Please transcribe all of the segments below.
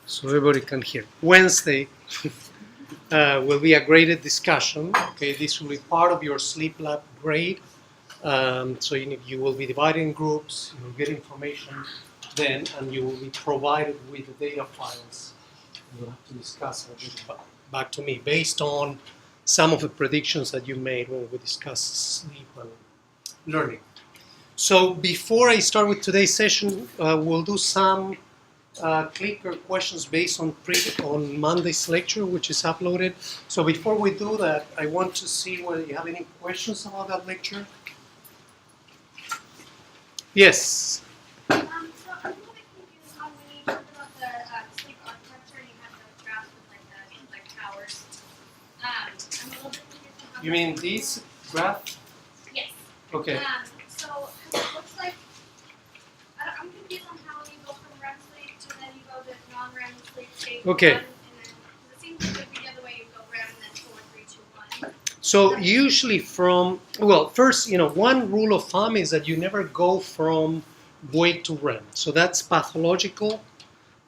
so everybody can hear. Wednesday will be a graded discussion. Okay, this will be part of your sleep lab grade. So you will be divided in groups. You will get information then, and you will be provided with the data files. You'll have to discuss a bit back to me based on some of the predictions that you made when we discussed sleep and learning. So before I start with today's session, we'll do some clicker questions based on Monday's lecture, which is uploaded. So before we do that, I want to see whether you have any questions about that lecture. Yes. So I'm a little bit confused on when you talked about the sleep architecture and you had the graphs with like towers. I'm a little bit confused on how. You mean these graph? Yes. Okay. So it looks like I'm confused on how you go from REM sleep to then you go to non-REM sleep stage Okay. 1, and then it seems like it would be the other way. You go REM and then 4, 3, 2, 1. So usually first, one rule of thumb is that you never go from wake to REM. So that's pathological.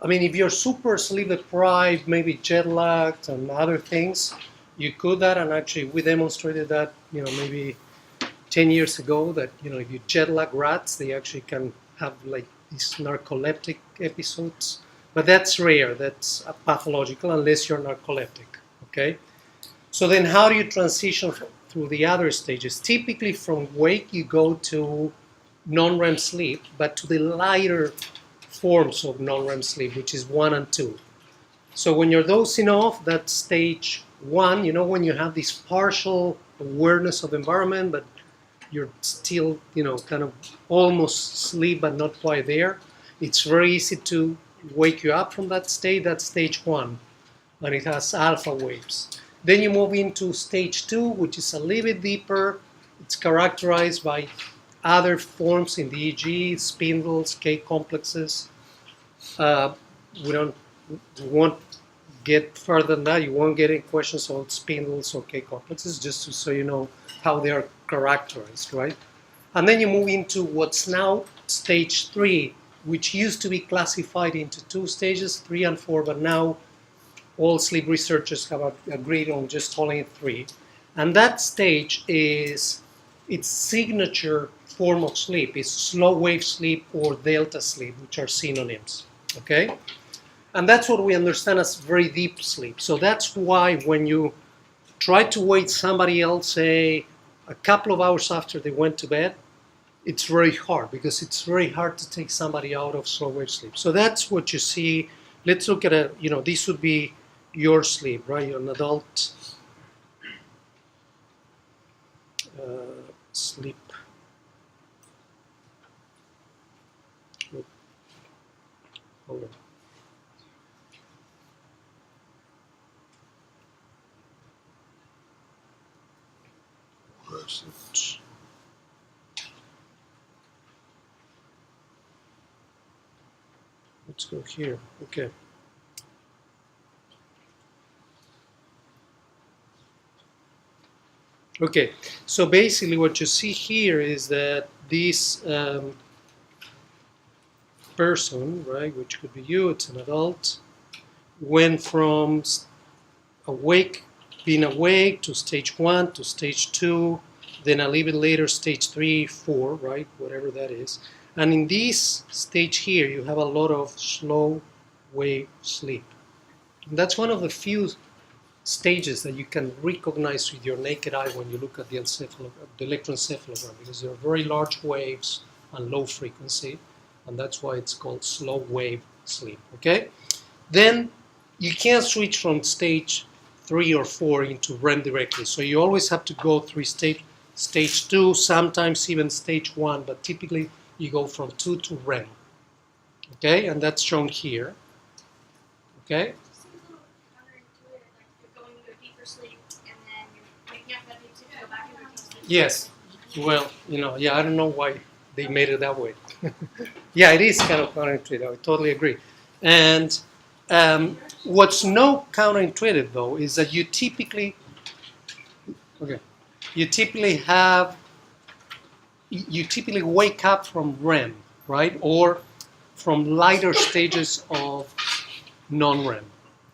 I mean, if you're super sleep deprived, maybe jet lagged and other things, you could that. And actually, we demonstrated that, maybe 10 years ago that, if you jet lag rats, they actually can have like these narcoleptic episodes. But that's rare. That's pathological unless you're narcoleptic. Okay. So then how do you transition through the other stages? Typically from wake you go to non-REM sleep, but to the lighter forms of non-REM sleep, which is 1 and 2. So when you're dozing off, that's stage 1, when you have this partial awareness of the environment, but you're still, kind of almost asleep, but not quite there. It's very easy to wake you up from that state. That's stage 1, and it has alpha waves. Then you move into stage 2, which is a little bit deeper. It's characterized by other forms in the EEG, spindles, K complexes. We won't get further than that. You won't get any questions on spindles or K complexes, just so you know how they are characterized, right? And then you move into what's now stage 3, which used to be classified into 2 stages, 3 and 4, but now all sleep researchers have agreed on just calling it 3. And that stage is its signature form of sleep. Is slow wave sleep or delta sleep, which are synonyms. Okay? And that's what we understand as very deep sleep. So that's why when you try to wake somebody else, say, a couple of hours after they went to bed, it's very hard because it's very hard to take somebody out of slow wave sleep. So that's what you see. Let's look at this would be your sleep, right? You're an adult sleep. Hold on. Let's go here. Okay. Okay, so basically what you see here is that this person, right, which could be you, it's an adult, went from being awake to stage 1 to stage 2, then a little bit later stage 3, 4, right, whatever that is. And in this stage here, you have a lot of slow wave sleep. And that's one of the few stages that you can recognize with your naked eye when you look at the electroencephalogram, because they're very large waves and low frequency, and that's why it's called slow wave sleep. Okay, then you can't switch from stage 3 or 4 into REM directly, so you always have to go through stage 2, sometimes even stage 1, but typically you go from 2 to REM. Okay, and that's shown here. Okay. Yes, well, I don't know why they made it that way. Yeah, it is kind of counterintuitive. I totally agree. And what's no counterintuitive though is that you typically wake up from REM, right, or from lighter stages of non-REM,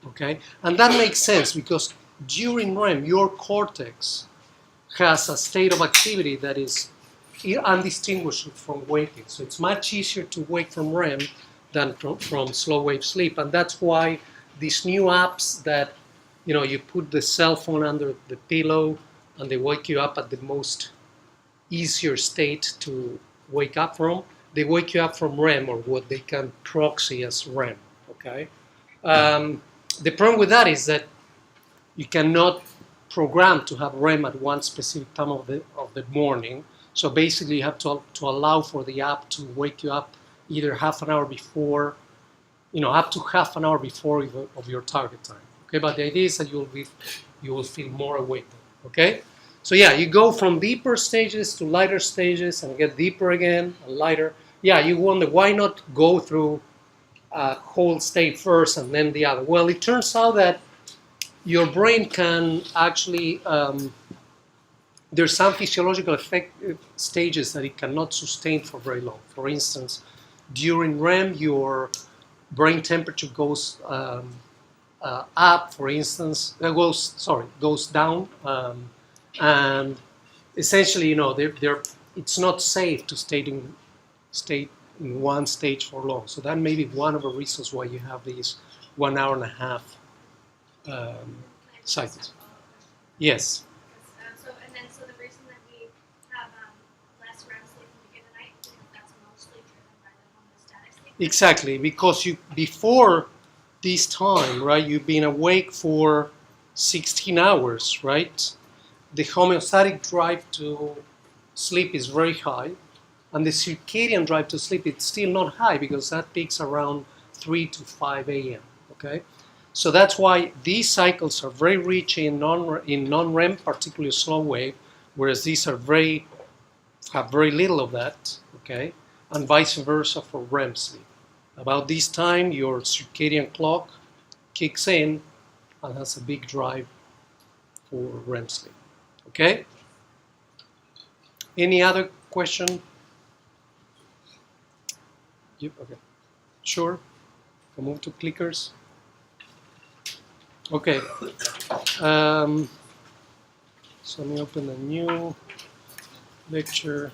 okay? And that makes sense because during REM, your cortex has a state of activity that is undistinguishable from waking. So it's much easier to wake from REM than from slow wave sleep. And that's why these new apps that, you know, you put the cell phone under the pillow and they wake you up at the most easier state to wake up from. They wake you up from REM, or what they can proxy as REM, okay? The problem with that is that you cannot program to have REM at one specific time of the morning. So basically you have to allow for the app to wake you up either half an hour before, you know, up to half an hour before of your target time. Okay, but the idea is that you will feel more awake. Okay, so yeah, you go from deeper stages to lighter stages and get deeper again and lighter. Yeah, you wonder why not go through a whole state first and then the other. Well, it turns out that your brain can actually there's some physiological stages that it cannot sustain for very long. For instance, during REM, your brain temperature goes up, for instance, goes down, and essentially, you know, it's not safe to stay in one stage for long. So that may be one of the reasons why you have these 1 hour and a half cycles. Yes. So the reason that we have less REM sleep in the beginning of the night is because that's mostly driven by the homeostatic sleep. Exactly, because before this time, right, you've been awake for 16 hours, right? The homeostatic drive to sleep is very high, and the circadian drive to sleep is still not high because that peaks around 3 to 5 a.m., okay? So that's why these cycles are very rich in non-REM, particularly slow wave, whereas these have very little of that, okay? And vice versa for REM sleep. About this time, your circadian clock kicks in and has a big drive for REM sleep, okay? Any other question? Okay, sure. Can move to clickers. Okay, so let me open a new lecture.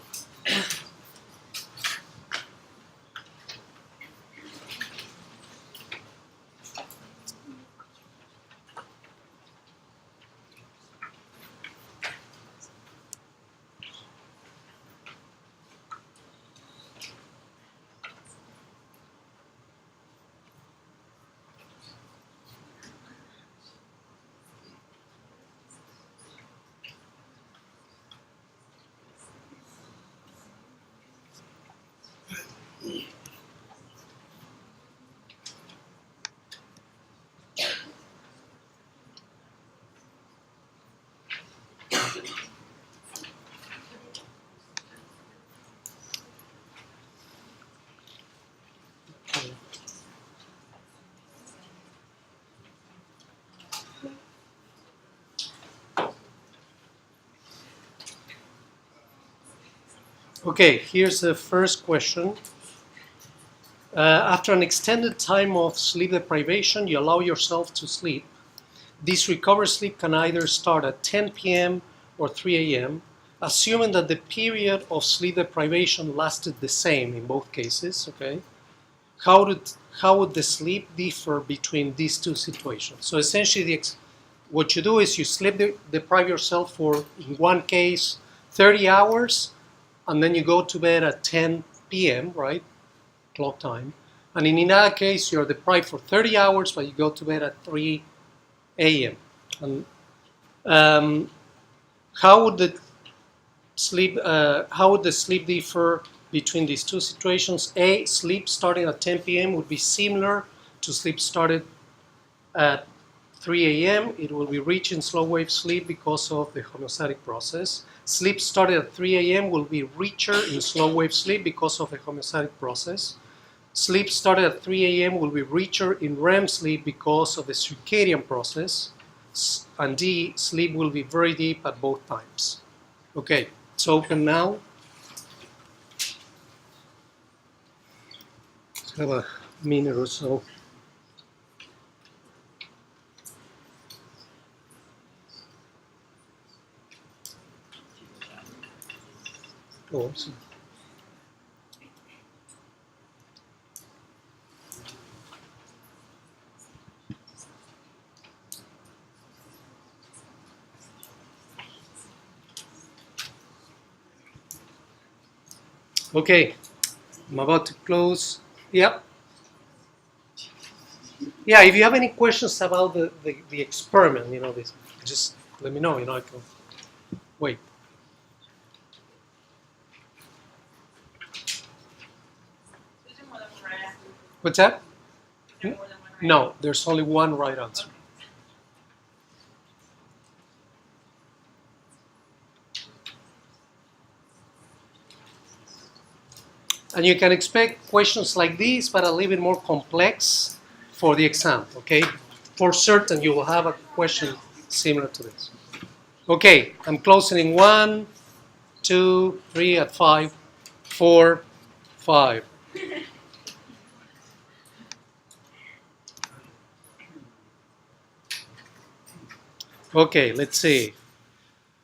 Okay, here's the first question. After an extended time of sleep deprivation, you allow yourself to sleep. This recovered sleep can either start at 10 p.m. or 3 a.m., assuming that the period of sleep deprivation lasted the same in both cases, okay? How would the sleep differ between these two situations? So essentially, what you do is you sleep deprive yourself for, in one case, 30 hours, and then you go to bed at 10 p.m., right? Clock time. And in another case, you're deprived for 30 hours, but you go to bed at 3 a.m. And how would the sleep differ between these two situations? A, sleep starting at 10 p.m. would be similar to sleep started at 3 a.m. It will be rich in slow wave sleep because of the homeostatic process. Sleep started at 3 a.m. will be richer in slow wave sleep because of the homeostatic process. Sleep started at 3 a.m. will be richer in REM sleep because of the circadian process. And D, sleep will be very deep at both times. Okay, it's open now. Let's have a minute or so. Oh, I'm sorry. Okay, I'm about to close. Yep. Yeah, if you have any questions about the experiment, this, just let me know, I can wait. What's that? No, there's only one right answer. And you can expect questions like these, but a little bit more complex for the exam, okay? For certain, you will have a question similar to this. Okay, I'm closing in 1, 2, 3, at 5, 4, 5. Okay, let's see.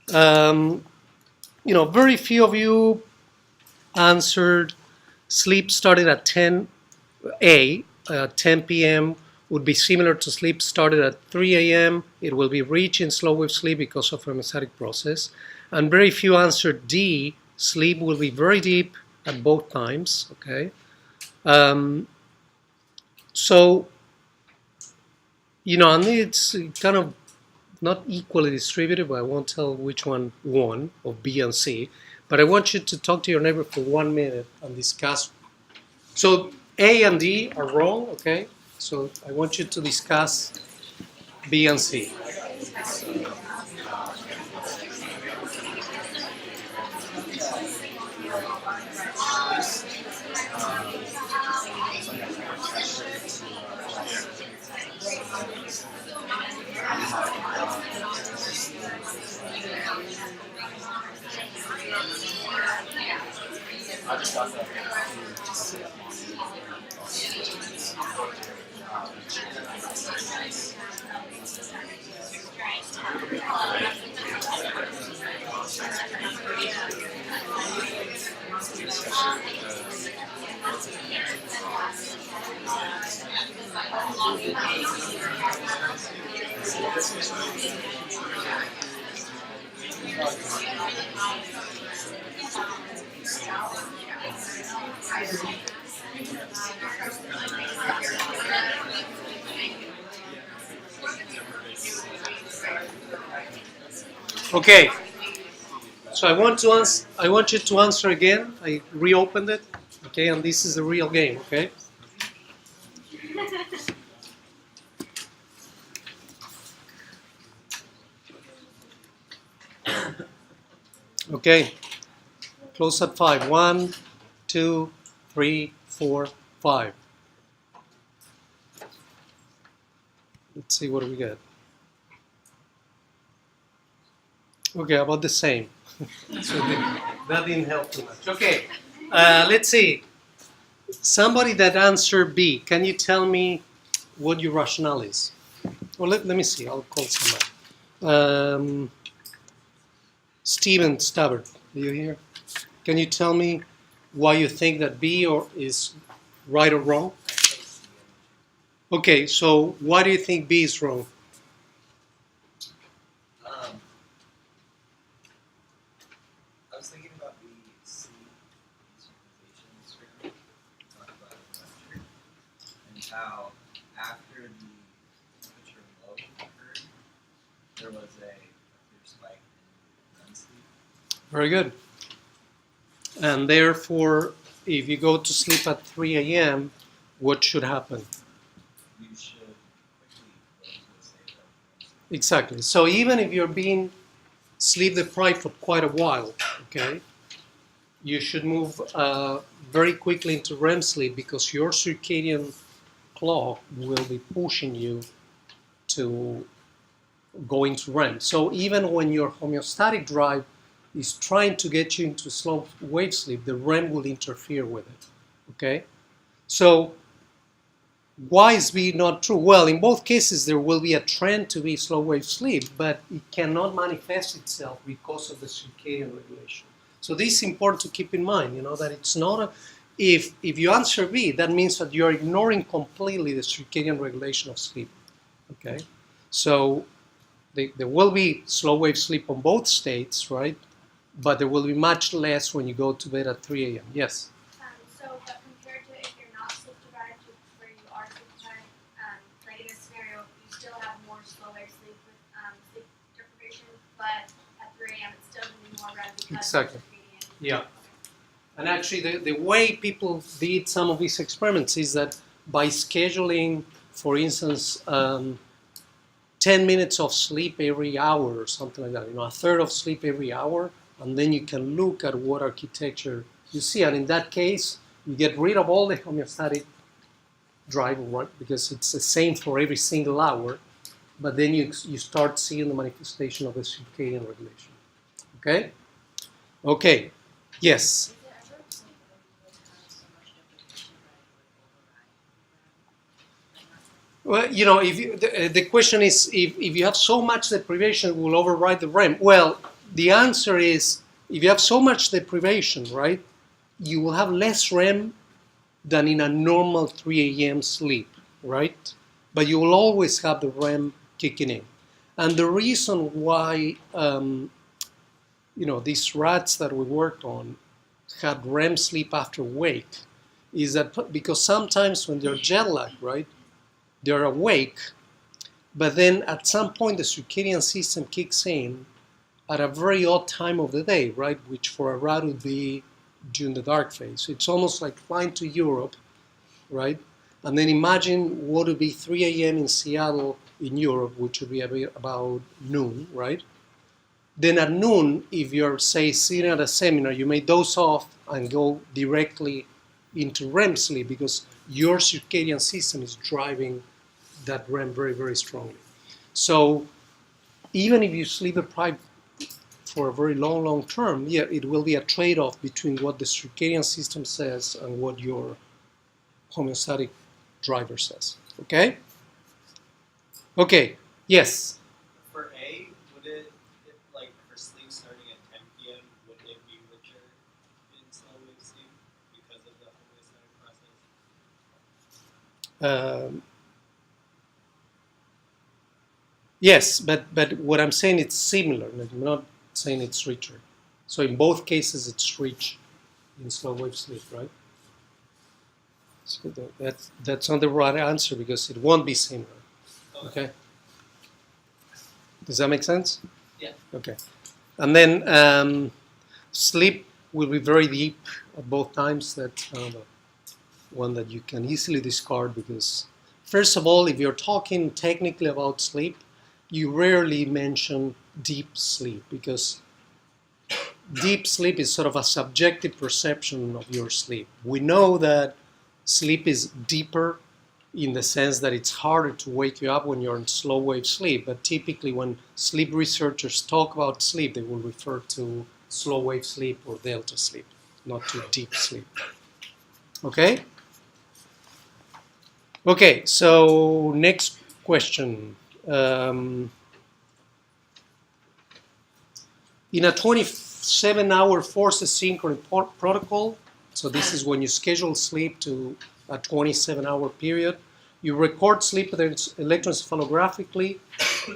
Very few of you answered sleep started at 10 p.m. would be similar to sleep started at 3 a.m. It will be rich in slow wave sleep because of homeostatic process. And very few answered D, sleep will be very deep at both times, okay? So, and it's kind of not equally distributed, but I won't tell which one won of B and C. But I want you to talk to your neighbor for 1 minute and discuss. So A and D are wrong, okay? So I want you to discuss B and C. Okay. So I want you to answer again. I reopened it. Okay, and this is the real game, okay? Okay. Close at 5. 1, 2, 3, 4, 5. Let's see what we get. Okay, about the same. So that didn't help too much. Okay, let's see. Somebody that answered B, can you tell me what your rationale is? Well, let me see. I'll call somebody. Steven Stabbert, are you here? Can you tell me why you think that B is right or wrong? Okay, so why do you think B is wrong? I was thinking about the C synchronization experiment, talk about temperature, and how after the temperature low occurred, there was a clear spike in REM sleep. Very good. And therefore, if you go to sleep at 3 a.m., what should happen? You should quickly go into a state of REM sleep. Exactly. So even if you're being sleep deprived for quite a while, okay, you should move very quickly into REM sleep because your circadian clock will be pushing you to go into REM. So even when your homeostatic drive is trying to get you into slow wave sleep, the REM will interfere with it, okay? So why is B not true? Well, in both cases, there will be a trend to be slow wave sleep, but it cannot manifest itself because of the circadian regulation. So this is important to keep in mind, that it's not if you answer B, that means that you're ignoring completely the circadian regulation of sleep, okay? So there will be slow wave sleep on both states, right? But there will be much less when you go to bed at 3 a.m. Yes? But compared to if you're not sleep deprived to where you are sleep deprived, like in this scenario, you still have more slow wave sleep with sleep deprivation, but at 3 a.m. it's still going to be more REM because Exactly. of circadian. Yeah. And actually, the way people did some of these experiments is that by scheduling, for instance, 10 minutes of sleep every hour or something like that, a third of sleep every hour, and then you can look at what architecture you see. And in that case, you get rid of all the homeostatic drive, right? Because it's the same for every single hour, but then you start seeing the manifestation of the circadian regulation. Okay? Okay. Yes. Well, if the question is if you have so much deprivation, it will override the REM. Well, the answer is if you have so much deprivation, right, you will have less REM than in a normal 3 a.m. sleep, right? But you will always have the REM kicking in. And the reason why, these rats that we worked on had REM sleep after wake is that because sometimes when they're jet lagged, right, they're awake, but then at some point the circadian system kicks in at a very odd time of the day, right? Which for a rat would be during the dark phase. It's almost like flying to Europe, right? And then imagine what would be 3 a.m. in Seattle in Europe, which would be about noon, right? Then at noon, if you're, say, sitting at a seminar, you may doze off and go directly into REM sleep because your circadian system is driving that REM very, very strongly. So even if you sleep deprived for a very long, long term, yeah, it will be a trade-off between what the circadian system says and what your homeostatic driver says. Okay? Okay, yes? For A, would it, like for sleep starting at 10 p.m., would it be richer in slow wave sleep because of the homeostatic process? Yes, but what I'm saying it's similar. I'm not saying it's richer. So in both cases, it's rich in slow wave sleep, right? So that's not the right answer because it won't be similar. Okay. Does that make sense? Yeah. Okay. And then sleep will be very deep at both times. That's one that you can easily discard because, first of all, if you're talking technically about sleep, you rarely mention deep sleep because deep sleep is sort of a subjective perception of your sleep. We know that sleep is deeper in the sense that it's harder to wake you up when you're in slow wave sleep, but typically when sleep researchers talk about sleep, they will refer to slow wave sleep or delta sleep, not to deep sleep. Okay? Okay, so next question. In a 27-hour forced asynchrony protocol, so this is when you schedule sleep to a 27-hour period, you record sleep electroencephalographically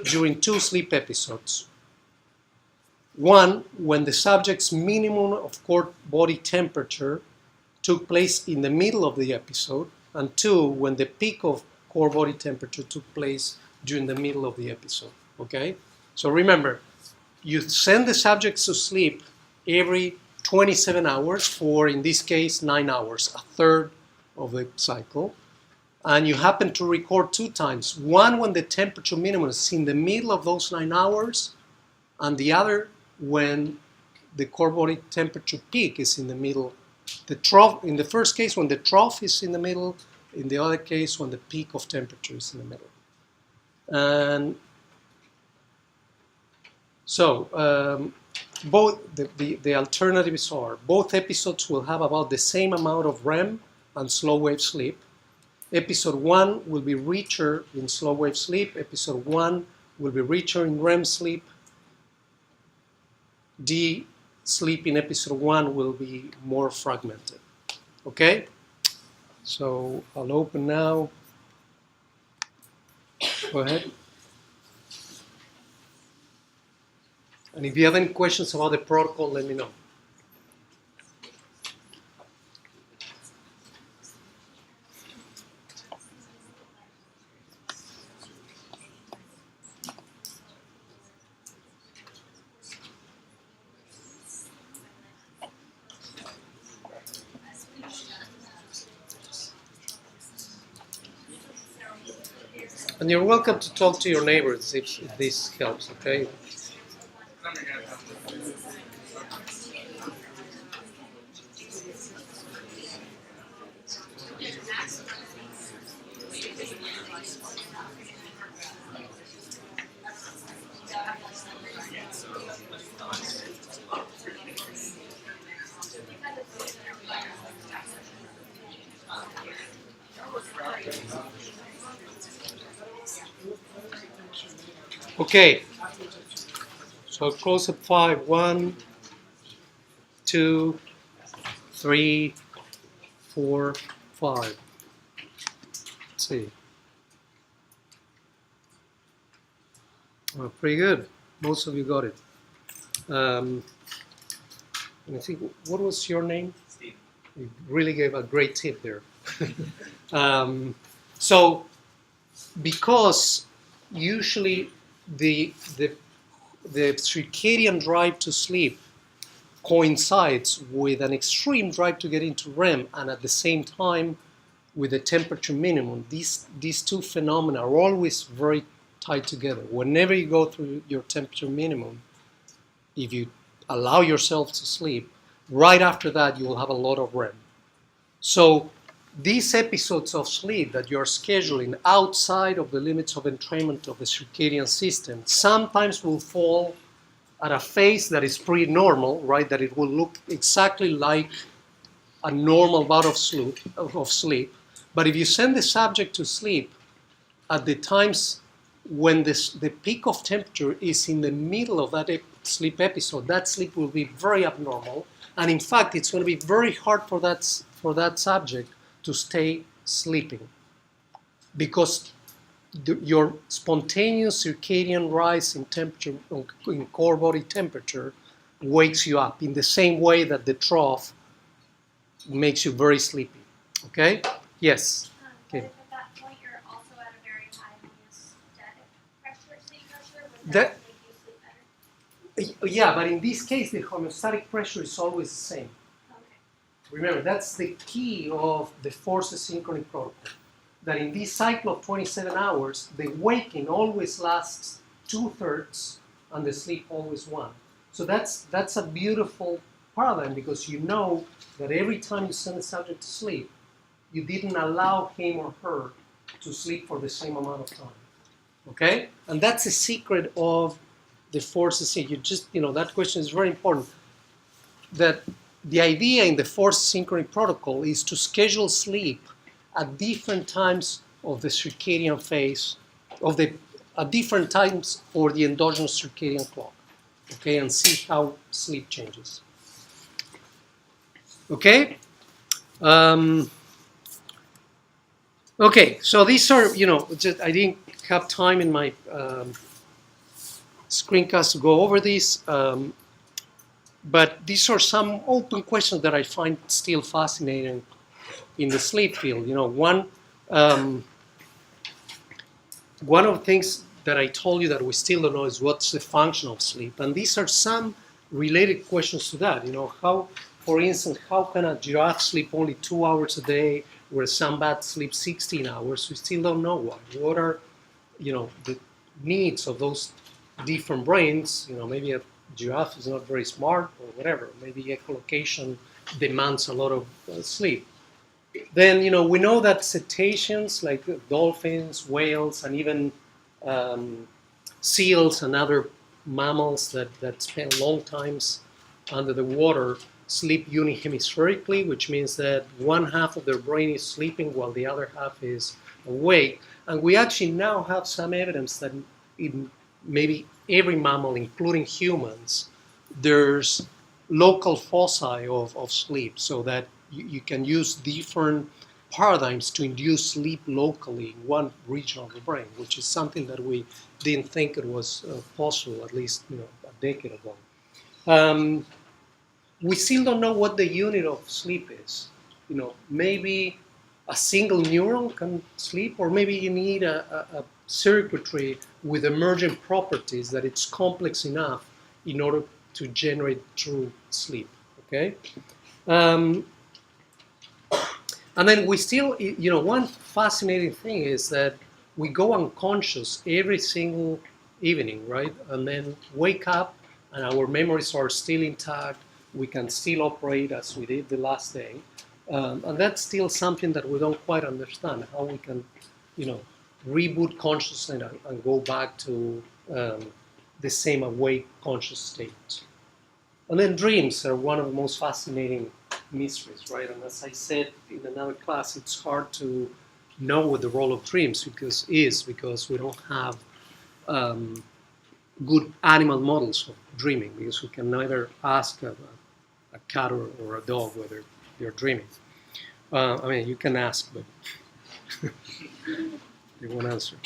during 2 sleep episodes. One, when the subject's minimum of core body temperature took place in the middle of the episode, and 2, when the peak of core body temperature took place during the middle of the episode, okay? So remember, you send the subjects to sleep every 27 hours for, in this case, 9 hours, a third of the cycle, and you happen to record 2 times. One when the temperature minimum is in the middle of those 9 hours, and the other when the core body temperature peak is in the middle. The trough, in the first case, when the trough is in the middle, in the other case, when the peak of temperature is in the middle. And so, both the alternatives are both episodes will have about the same amount of REM and slow wave sleep. Episode 1 will be richer in slow wave sleep. Episode 1 will be richer in REM sleep. The sleep in episode 1 will be more fragmented. Okay? So I'll open now. Go ahead. And if you have any questions about the protocol, let me know. And you're welcome to talk to your neighbors if this helps, okay? Okay, so close at 5. 1, 2, 3, 4, 5. Let's see. Well, pretty good. Most of you got it. And I think, what was your name? Steve. You really gave a great tip there. So, because usually the circadian drive to sleep coincides with an extreme drive to get into REM, and at the same time with the temperature minimum. These two phenomena are always very tied together. Whenever you go through your temperature minimum, if you allow yourself to sleep, right after that you will have a lot of REM. So these episodes of sleep that you're scheduling outside of the limits of entrainment of the circadian system sometimes will fall at a phase that is pretty normal, right? That it will look exactly like a normal bout of sleep. But if you send the subject to sleep at the times when the peak of temperature is in the middle of that sleep episode, that sleep will be very abnormal. And in fact, it's going to be very hard for that subject to stay sleeping, because your spontaneous circadian rise in temperature, in core body temperature, wakes you up in the same way that the trough makes you very sleepy. Okay? Yes. But Okay. if at that point you're also at a very high homeostatic pressure, sleep pressure, would That- that make you sleep better? Yeah, but in this case, the homeostatic pressure is always the same. Okay. Remember, that's the key of the force synchrony protocol. That in this cycle of 27 hours, the waking always lasts 2/3 and the sleep always 1. So that's a beautiful paradigm, because you know that every time you send a subject to sleep, you didn't allow him or her to sleep for the same amount of time. Okay? And that's the secret of the forces. You just, that question is very important. That the idea in the force synchrony protocol is to schedule sleep at different times of the circadian phase, at different times for the endogenous circadian clock. Okay, and see how sleep changes. Okay? Okay, so these are, I didn't have time in my screencast to go over these, but these are some open questions that I find still fascinating in the sleep field. One of the things that I told you that we still don't know is what's the function of sleep, and these are some related questions to that. How, for instance, how can a giraffe sleep only 2 hours a day, where some bats sleep 16 hours? We still don't know why. What are, the needs of those different brains? Maybe a giraffe is not very smart or whatever. Maybe echolocation demands a lot of sleep. Then, we know that cetaceans like dolphins, whales, and even seals and other mammals that spend long times under the water sleep unihemispherically, which means that one half of their brain is sleeping while the other half is awake. And we actually now have some evidence that in maybe every mammal, including humans, there's local foci of sleep, so that you can use different paradigms to induce sleep locally in one region of the brain, which is something that we didn't think it was possible, at least a decade ago. We still don't know what the unit of sleep is. Maybe a single neuron can sleep, or maybe you need a circuitry with emergent properties that it's complex enough in order to generate true sleep. Okay. And then we still, one fascinating thing is that we go unconscious every single evening, right? And then wake up and our memories are still intact. We can still operate as we did the last day. And that's still something that we don't quite understand, how we can, reboot consciousness and go back to the same awake conscious state. And then dreams are one of the most fascinating mysteries, right? And as I said in another class, it's hard to know what the role of dreams because we don't have good animal models of dreaming, because we can neither ask a cat or a dog whether they're dreaming. You can ask, but they won't answer.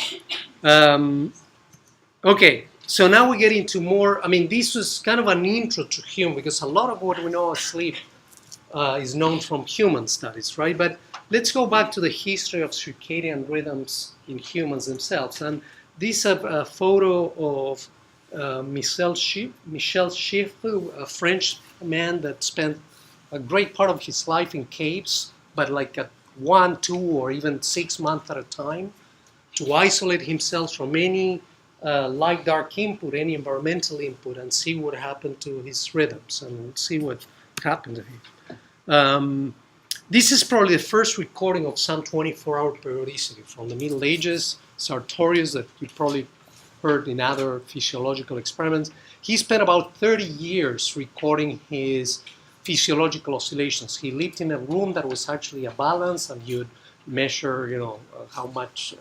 Okay, so now we get into more. This was kind of an intro to human, because a lot of what we know of sleep is known from human studies, right? But let's go back to the history of circadian rhythms in humans themselves. And this is a photo of Michel Schiff, a French man that spent a great part of his life in caves, but like at 1, 2, or even 6 months at a time, to isolate himself from any light-dark input, any environmental input, and see what happened to his rhythms and see what happened to him. This is probably the first recording of some 24-hour periodicity from the Middle Ages. Sartorius, that you probably heard in other physiological experiments. He spent about 30 years recording his physiological oscillations. He lived in a room that was actually a balance, and you'd measure, how much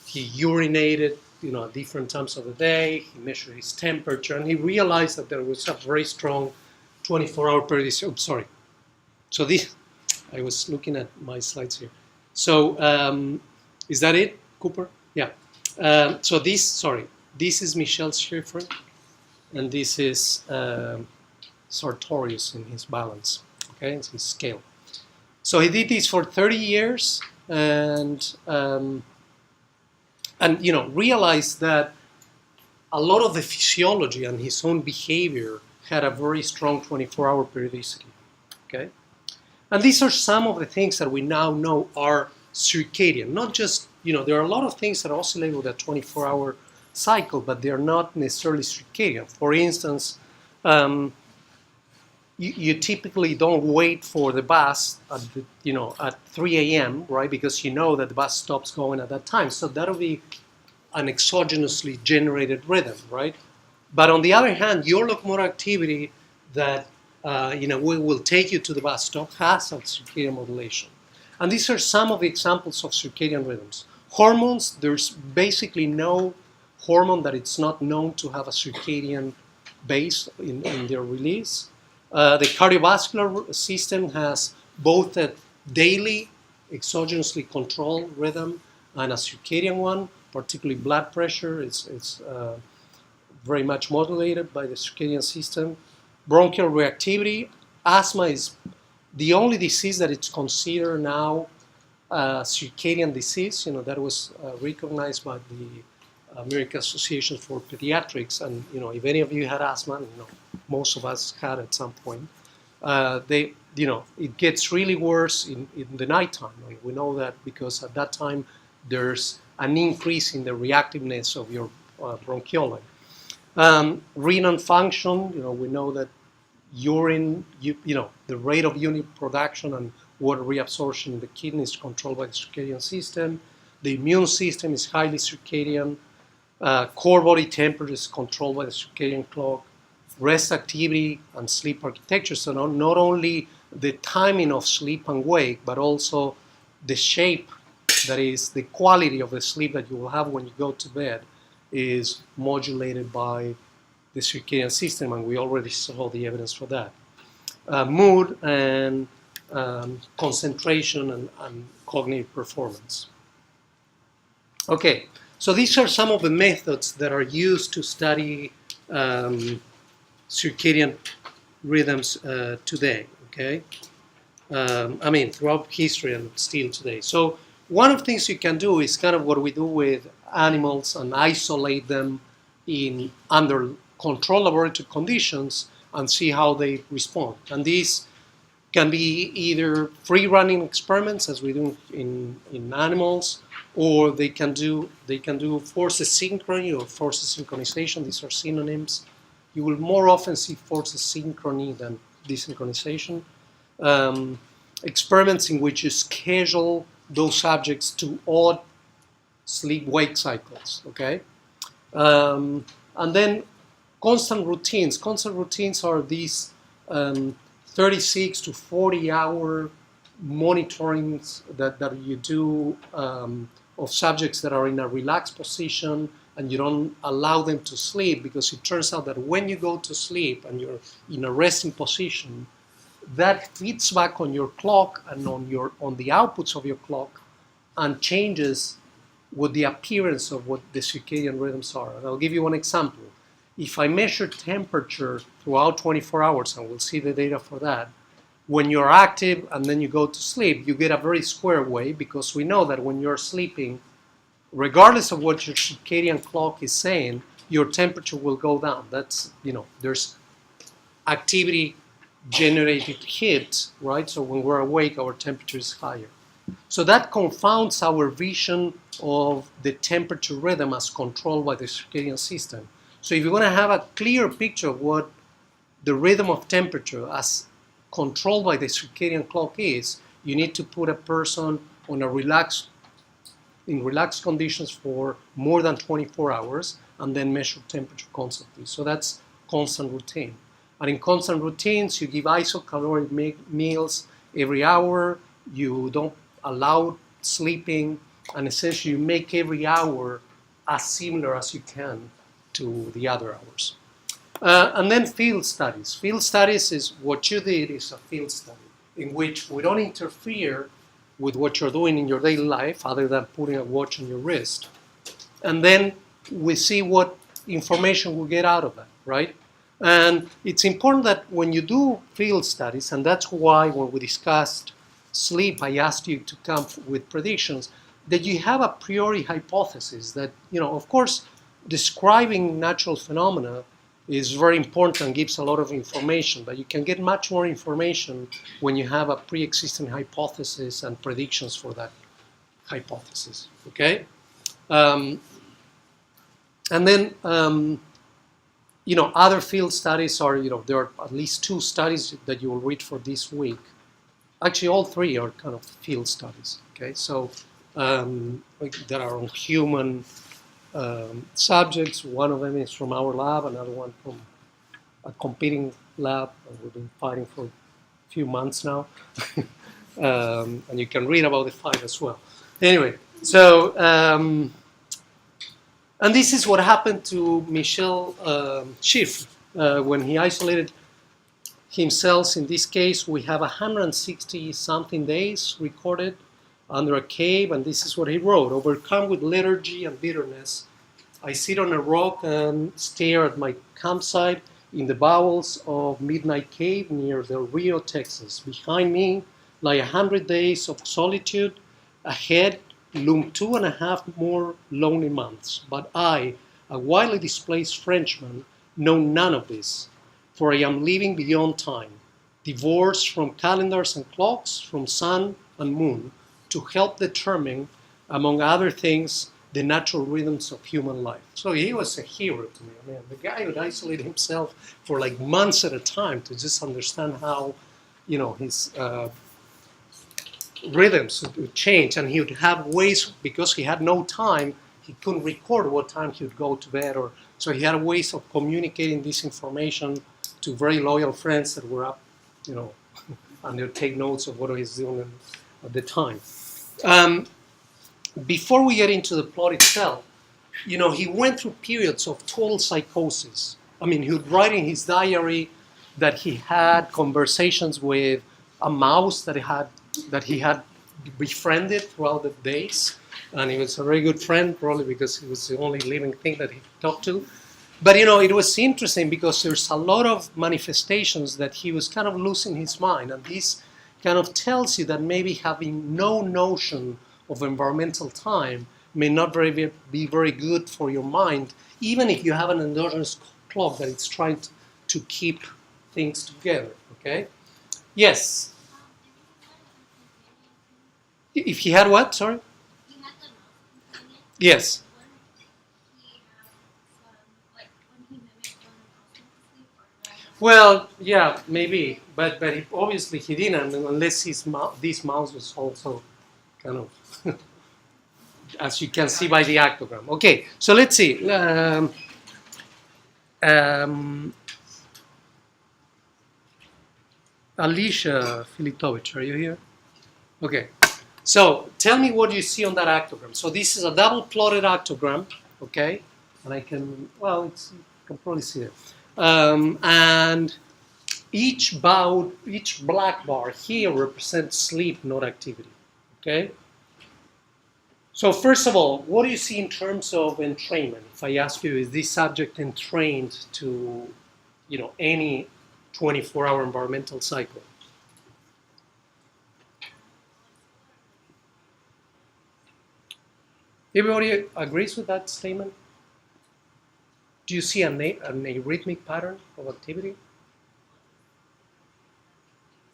he urinated, at different times of the day. He measured his temperature, and he realized that there was a very strong 24-hour periodicity. Oh, sorry. So this, I was looking at my slides here. So is that it, Cooper? Yeah. So this is Michel Schiff, and this is Sartorius in his balance. Okay, it's his scale. So he did this for 30 years, and realized that a lot of the physiology and his own behavior had a very strong 24-hour periodicity. Okay, and these are some of the things that we now know are circadian. Not just, there are a lot of things that oscillate with a 24-hour cycle, but they are not necessarily circadian. For instance, you typically don't wait for the bus at 3 a.m., right? Because you know that the bus stops going at that time. So that'll be an exogenously generated rhythm, right? But on the other hand, your locomotor activity that will take you to the bus stop has a circadian modulation. And these are some of the examples of circadian rhythms. Hormones, there's basically no hormone that it's not known to have a circadian base in their release. The cardiovascular system has both a daily exogenously controlled rhythm and a circadian one, particularly blood pressure. It's very much modulated by the circadian system. Bronchial reactivity. Asthma is the only disease that it's considered now circadian disease. That was recognized by the American Association for Pediatrics. And if any of you had asthma, most of us had at some point. It gets really worse in the nighttime. We know that because at that time there's an increase in the reactiveness of your bronchioli. Renal function, we know that urine, the rate of unit production and water reabsorption in the kidney is controlled by the circadian system. The immune system is highly circadian. Core body temperature is controlled by the circadian clock. Rest activity and sleep architecture. So not only the timing of sleep and wake, but also the shape, that is the quality of the sleep that you will have when you go to bed, is modulated by the circadian system, and we already saw the evidence for that. Mood and concentration and cognitive performance. Okay, so these are some of the methods that are used to study circadian rhythms today, okay? Throughout history and still today. So one of the things you can do is kind of what we do with animals and isolate them under controlled laboratory conditions and see how they respond. And these can be either free-running experiments, as we do in animals, or they can do forces synchrony or forces synchronization. These are synonyms. You will more often see forces synchrony than desynchronization. Experiments in which you schedule those subjects to odd sleep-wake cycles, okay? And then constant routines. Constant routines are these 36 to 40-hour monitorings that you do of subjects that are in a relaxed position, and you don't allow them to sleep, because it turns out that when you go to sleep and you're in a resting position, that feeds back on your clock and on the outputs of your clock and changes with the appearance of what the circadian rhythms are. And I'll give you one example. If I measure temperature throughout 24 hours, and we'll see the data for that, when you're active and then you go to sleep, you get a very square wave, because we know that when you're sleeping, regardless of what your circadian clock is saying, your temperature will go down. That's, there's activity generated heat, right? So when we're awake, our temperature is higher. So that confounds our vision of the temperature rhythm as controlled by the circadian system. So if you want to have a clear picture of what the rhythm of temperature as controlled by the circadian clock is, you need to put a person on in relaxed conditions for more than 24 hours and then measure temperature constantly. So that's constant routine. And in constant routines, you give isocaloric meals every hour, you don't allow sleeping, and essentially you make every hour as similar as you can to the other hours. And then field studies. Field studies is what you did is a field study in which we don't interfere with what you're doing in your daily life other than putting a watch on your wrist. And then we see what information we get out of that, right? And it's important that when you do field studies, and that's why when we discussed sleep, I asked you to come with predictions, that you have a priori hypothesis that, of course, describing natural phenomena is very important and gives a lot of information, but you can get much more information when you have a pre-existing hypothesis and predictions for that hypothesis, okay? And then, other field studies are, there are at least 2 studies that you will read for this week. Actually, all 3 are kind of field studies, okay? So, that are on human subjects. One of them is from our lab, another one from a competing lab, and we've been fighting for a few months now. And you can read about the fight as well. Anyway, so, and this is what happened to Michel Schiff when he isolated himself. In this case, we have 160-something days recorded under a cave, and this is what he wrote. Overcome with lethargy and bitterness, I sit on a rock and stare at my campsite in the bowels of Midnight Cave near Del Rio, Texas. Behind me lie 100 days of solitude. Ahead loom 2.5 more lonely months. But I, a widely displaced Frenchman, know none of this, for I am living beyond time, divorced from calendars and clocks, from sun and moon, to help determine, among other things, the natural rhythms of human life. So he was a hero to me. The guy would isolate himself for like months at a time to just understand how, his rhythms would change, and he would have ways, because he had no time, he couldn't record what time he would go to bed, so he had ways of communicating this information to very loyal friends that were up, and they would take notes of what he was doing at the time. Before we get into the plot itself, he went through periods of total psychosis. I mean, he would write in his diary that he had conversations with a mouse that he had befriended throughout the days, and he was a very good friend, probably because he was the only living thing that he talked to. But it was interesting because there's a lot of manifestations that he was kind of losing his mind, and this kind of tells you that maybe having no notion of environmental time may not be very good for your mind, even if you have an endogenous clock that it's trying to keep things together. Okay? Yes. If he had what? Sorry. Yes. Well, yeah, maybe, but obviously he didn't, unless this mouse was also kind of, as you can see by the actogram. Okay, so let's see. Alicia Filitovich, are you here? Okay, so tell me what you see on that actogram. So this is a double plotted actogram, okay, and I can, well, you can probably see it. And each black bar here represents sleep, not activity. Okay. So first of all, what do you see in terms of entrainment? If I ask you, is this subject entrained to, any 24-hour environmental cycle? Everybody agrees with that statement? Do you see an arrhythmic pattern of activity?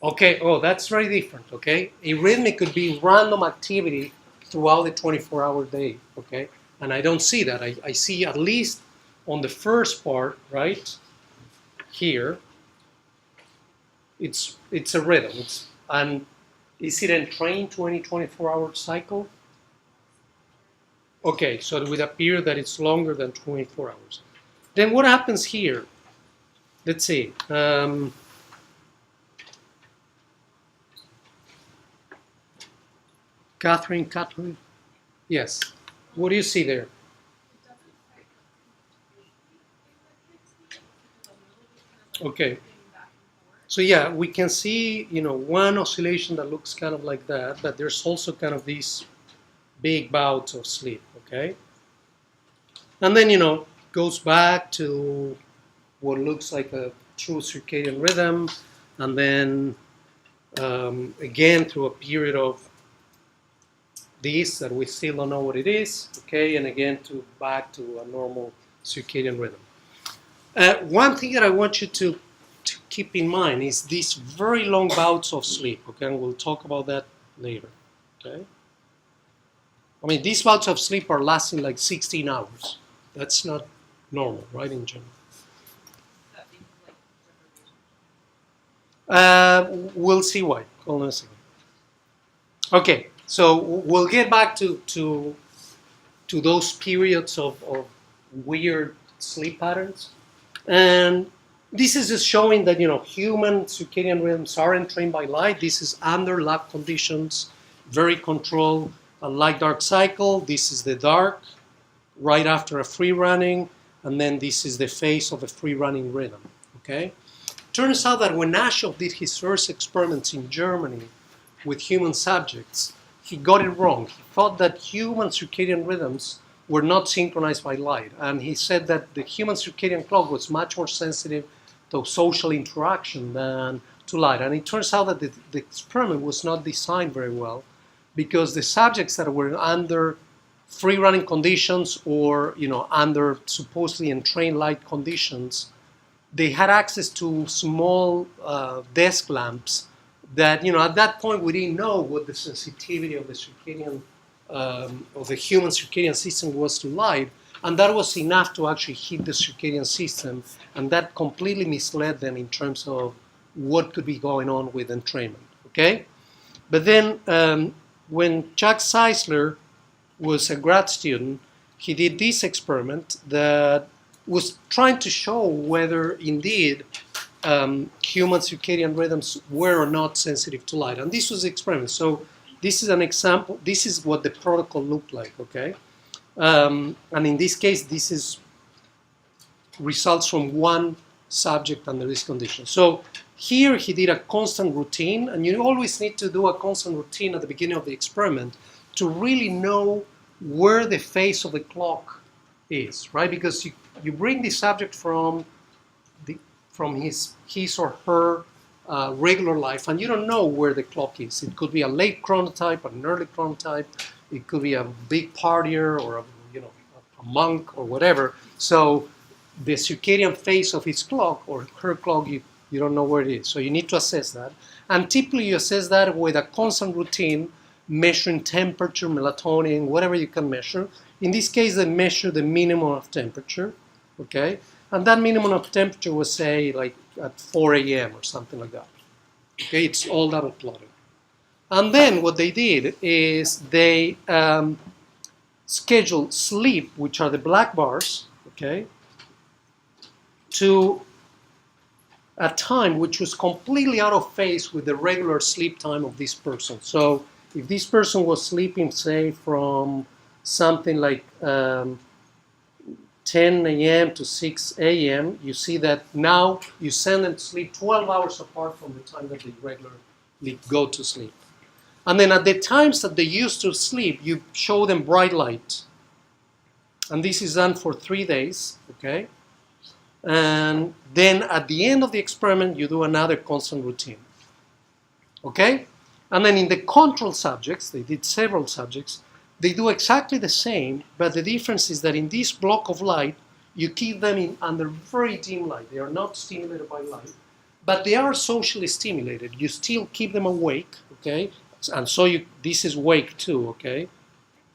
Okay, oh, that's very different, okay? Arrhythmic could be random activity throughout the 24-hour day, okay? And I don't see that. I see at least on the first part, right, here, it's a rhythm. And is it entrained to any 24-hour cycle? Okay, so with a period that it's longer than 24 hours. Then what happens here? Let's see. Catherine Catlin? Yes. What do you see there? Okay. So yeah, we can see, one oscillation that looks kind of like that, but there's also kind of these big bouts of sleep, okay? And then, goes back to what looks like a true circadian rhythm, and then again through a period of this that we still don't know what it is, okay, and again back to a normal circadian rhythm. One thing that I want you to keep in mind is these very long bouts of sleep, okay, and we'll talk about that later, okay? I mean, these bouts of sleep are lasting like 16 hours. That's not normal, right, in general. We'll see why. Hold on a second. Okay, so we'll get back to those periods of weird sleep patterns. And this is just showing that, human circadian rhythms are entrained by light. This is under lab conditions, very controlled, a light-dark cycle. This is the dark, right after a free running, and then this is the phase of a free running rhythm, okay? Turns out that when Aschoff did his first experiments in Germany with human subjects, he got it wrong. He thought that human circadian rhythms were not synchronized by light, and he said that the human circadian clock was much more sensitive to social interaction than to light. And it turns out that the experiment was not designed very well, because the subjects that were under free running conditions or under supposedly entrained light conditions, they had access to small desk lamps that at that point we didn't know what the sensitivity of the circadian of the human circadian system was to light, and that was enough to actually hit the circadian system, and that completely misled them in terms of what could be going on with entrainment. Okay, but then when Chuck Zeisler was a grad student, he did this experiment that was trying to show whether indeed human circadian rhythms were or not sensitive to light. And this was the experiment. So this is an example. This is what the protocol looked like, okay? And in this case, this is results from one subject under this condition. So here he did a constant routine, and you always need to do a constant routine at the beginning of the experiment to really know where the phase of the clock is, right? Because you bring the subject from his or her regular life, and you don't know where the clock is. It could be a late chronotype, an early chronotype. It could be a big partier or a monk or whatever. So the circadian phase of his clock or her clock, you don't know where it is. So you need to assess that. And typically you assess that with a constant routine, measuring temperature, melatonin, whatever you can measure. In this case, they measure the minimum of temperature, okay? And that minimum of temperature was, say, like at 4 a.m. or something like that. Okay, it's all double plotted. And then what they did is they scheduled sleep, which are the black bars, okay, to a time which was completely out of phase with the regular sleep time of this person. So if this person was sleeping, say, from something like 10 a.m. to 6 a.m., you see that now you send them to sleep 12 hours apart from the time that they regularly go to sleep. And then at the times that they used to sleep, you show them bright light. And this is done for 3 days, okay? And then at the end of the experiment, you do another constant routine, okay? And then in the control subjects, they did several subjects, they do exactly the same, but the difference is that in this block of light, you keep them under very dim light. They are not stimulated by light, but they are socially stimulated. You still keep them awake, okay? And so this is wake too, okay?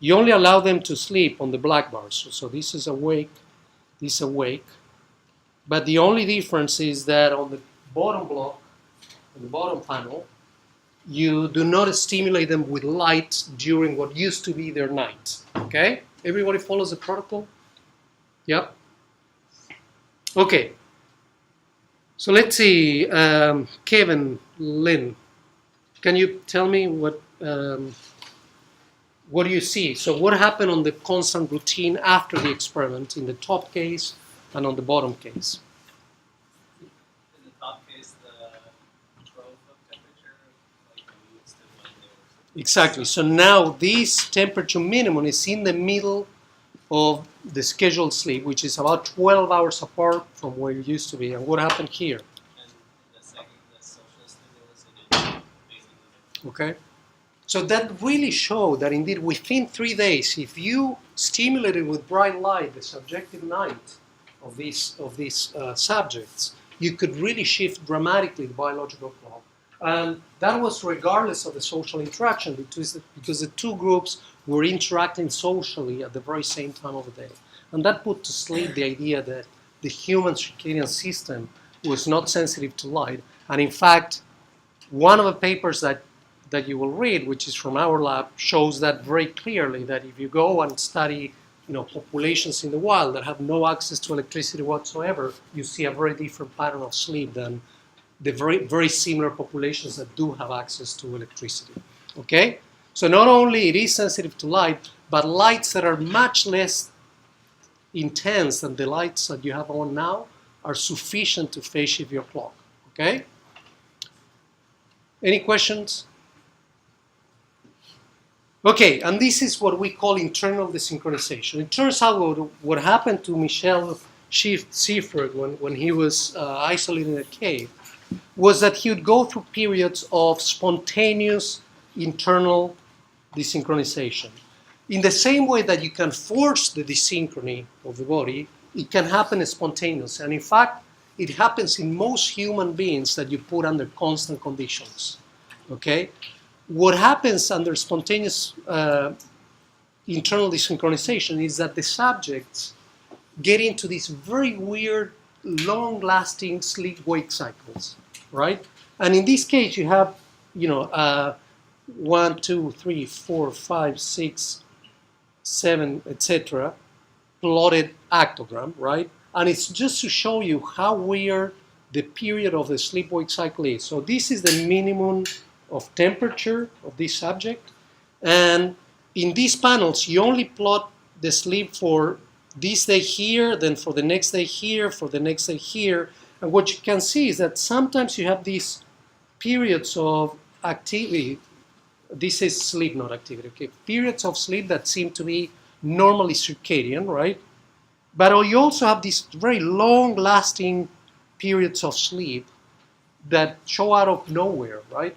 You only allow them to sleep on the black bars. So this is awake, this is awake. But the only difference is that on the bottom block, on the bottom panel, you do not stimulate them with light during what used to be their night. Okay? Everybody follows the protocol? Yep. Okay. So let's see, Kevin, Lynn, can you tell me what do you see? So what happened on the constant routine after the experiment in the top case and on the bottom case? In the top case, the growth of temperature moves to when they were. Exactly. So now this temperature minimum is in the middle of the scheduled sleep, which is about 12 hours apart from where it used to be. And what happened here? And the second, the social stimulus, it is basically. Okay. So that really showed that indeed within 3 days, if you stimulated with bright light the subjective night of these subjects, you could really shift dramatically the biological clock. And that was regardless of the social interaction, because the two groups were interacting socially at the very same time of the day. And that put to sleep the idea that the human circadian system was not sensitive to light. And in fact, one of the papers that you will read, which is from our lab, shows that very clearly, that if you go and study populations in the wild that have no access to electricity whatsoever, you see a very different pattern of sleep than the very, very similar populations that do have access to electricity. Okay? So not only it is sensitive to light, but lights that are much less intense than the lights that you have on now are sufficient to phase shift your clock. Okay? Any questions? Okay, and this is what we call internal desynchronization. It turns out what happened to Michel Seifert when he was isolated in a cave was that he would go through periods of spontaneous internal desynchronization. In the same way that you can force the desynchrony of the body, it can happen spontaneously. And in fact, it happens in most human beings that you put under constant conditions. Okay? What happens under spontaneous internal desynchronization is that the subjects get into these very weird, long-lasting sleep-wake cycles, right? And in this case, you have, 1, 2, 3, 4, 5, 6, 7, etc., plotted actogram, right? And it's just to show you how weird the period of the sleep-wake cycle is. So this is the minimum of temperature of this subject. And in these panels, you only plot the sleep for this day here, then for the next day here, for the next day here. And what you can see is that sometimes you have these periods of activity. This is sleep, not activity. Okay, periods of sleep that seem to be normally circadian, right? But you also have these very long-lasting periods of sleep that show out of nowhere, right?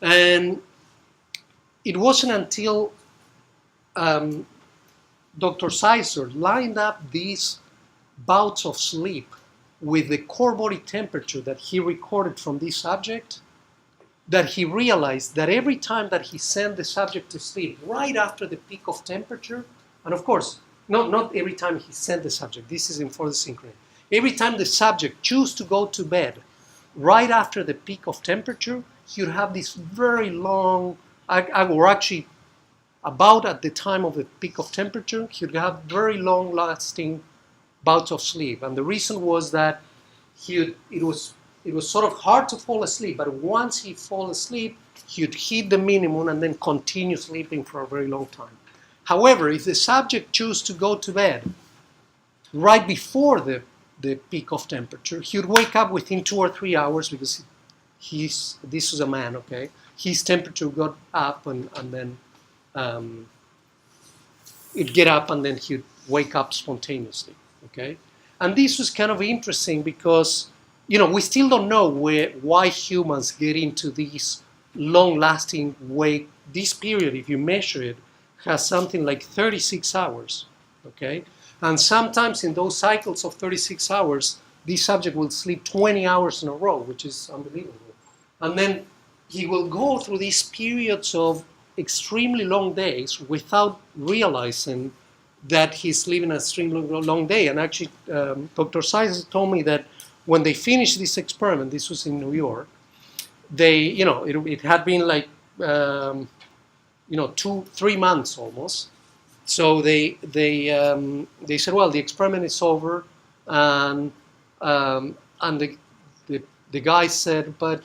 And it wasn't until Dr. Sizer lined up these bouts of sleep with the core body temperature that he recorded from this subject that he realized that every time that he sent the subject to sleep right after the peak of temperature, and of course, not every time he sent the subject, this is in for the synchrony. Every time the subject chose to go to bed right after the peak of temperature, he would have this very long, or actually about at the time of the peak of temperature, he would have very long lasting bouts of sleep. And the reason was that it was sort of hard to fall asleep, but once he fall asleep, he'd hit the minimum and then continue sleeping for a very long time. However, if the subject chose to go to bed right before the peak of temperature, he would wake up within 2 or 3 hours because this was a man, okay? His temperature got up and then he'd get up and then he'd wake up spontaneously, okay? And this was kind of interesting because, you know, we still don't know why humans get into these long-lasting wake. This period, if you measure it, has something like 36 hours, okay? And sometimes in those cycles of 36 hours, this subject will sleep 20 hours in a row, which is unbelievable. And then he will go through these periods of extremely long days without realizing that he's living an extremely long day. And actually, Dr. Sizer told me that when they finished this experiment, this was in New York, they, you know, it had been like, 2-3 months almost. So they said, well, the experiment is over, and the guy said, but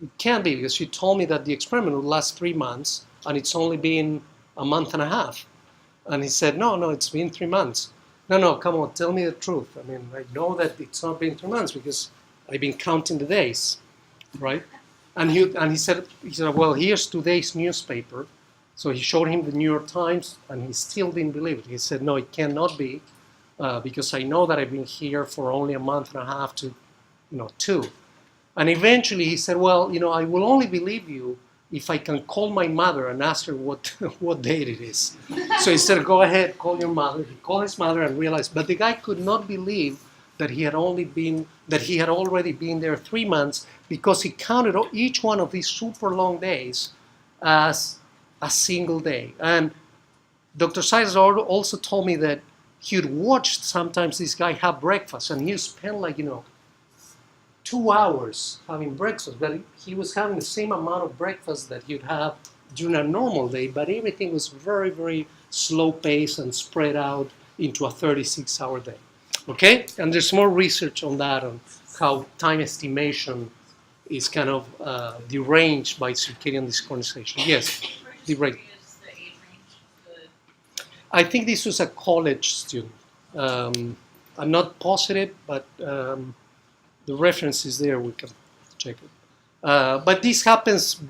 it can't be because you told me that the experiment would last 3 months, and it's only been a month and a half. And he said, no, it's been 3 months. No, come on, tell me the truth. I mean, I know that it's not been 3 months because I've been counting the days, right? And he said, well, here's today's newspaper. So he showed him the New York Times, and he still didn't believe it. He said, no, it cannot be, because I know that I've been here for only a month and a half to, 2. And eventually he said, well, I will only believe you if I can call my mother and ask her what date it is. So he said, go ahead, call your mother. He called his mother and realized, but the guy could not believe that he had already been there 3 months, because he counted each one of these super long days as a single day. And Dr. Sizer also told me that he would watch sometimes this guy have breakfast, and he would spend 2 hours having breakfast, but he was having the same amount of breakfast that you'd have during a normal day, but everything was very, very slow paced and spread out into a 36-hour day. Okay? And there's more research on that, on how time estimation is kind of deranged by circadian desynchronization. Yes, deranged. I think this was a college student. I'm not positive, but the reference is there. We can check it. But this happens,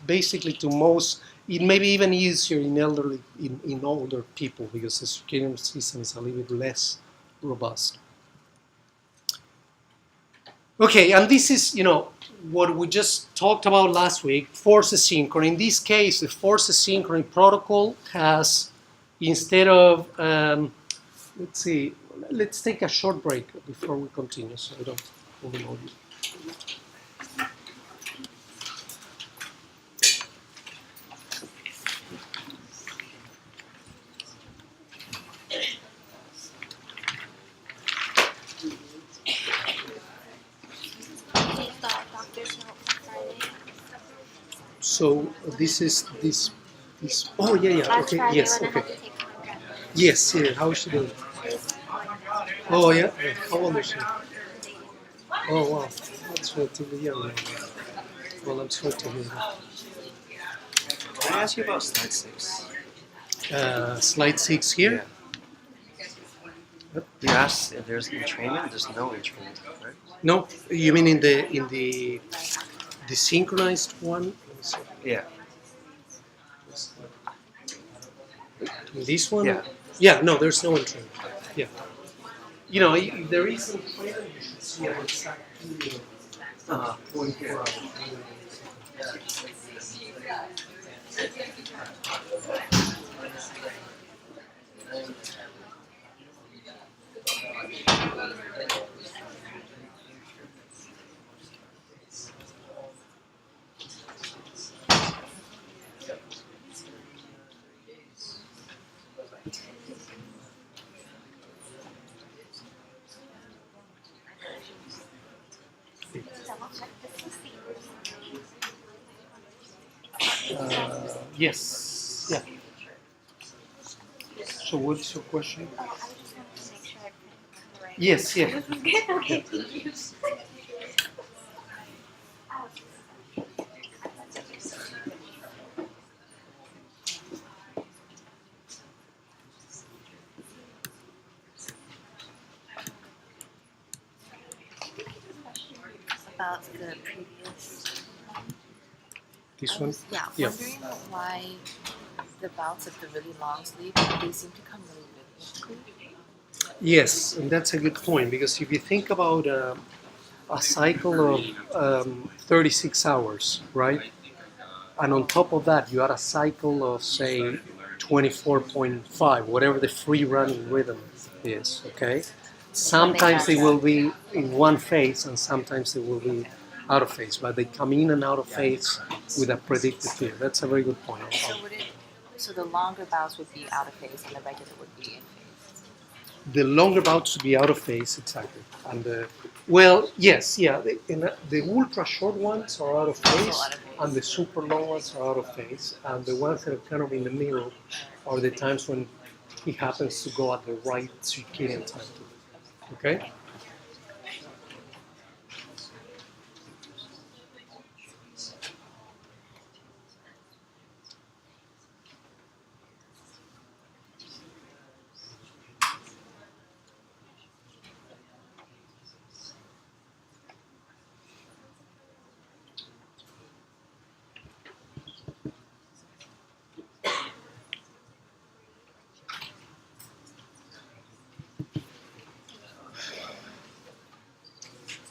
basically to most. It may be even easier in older people because the circadian system is a little bit less robust. Okay, and this is, what we just talked about last week, forced asynchrony. In this case, the forced asynchrony protocol has, instead of, let's take a short break before we continue so I don't overload you. So this is this. Oh yeah. Okay. Yes. Okay. Yes. Yeah. How is she doing? Oh yeah. How old is she? Oh wow. That's relatively young. Well, I'm sorry to hear that. Can I ask you about slide 6? Slide 6 here. You asked if there's entrainment. There's no entrainment, right? No, you mean in the synchronized one? Let me see. Yeah. This one? Yeah. Yeah, no, there's no entrainment. Yeah. You know, if there is entrainment, you should see an exact period. 24 hours. Yes. Yeah. So what's your question? Oh, I just wanted to make sure I put the right. Yes, yeah. This is good. Okay, thank you. About the previous This I one? was, yeah, Yeah. wondering why the bouts of the really long sleep, they seem to come really rhythmically. Yes, and that's a good point because if you think about a cycle of 36 hours, right? And on top of that, you add a cycle of, say, 24.5, whatever the free running rhythm is, okay? Sometimes they will be in one phase and sometimes they will be out of phase, but they come in and out of phase with a predicted period. That's a very good point. So the longer bouts would be out of phase and the regular would be in phase. The longer bouts to be out of phase, exactly. And yes, yeah, the ultra short ones are out of phase, and the super long ones are out of phase, and the ones that are kind of in the middle are the times when he happens to go at the right circadian time. Okay.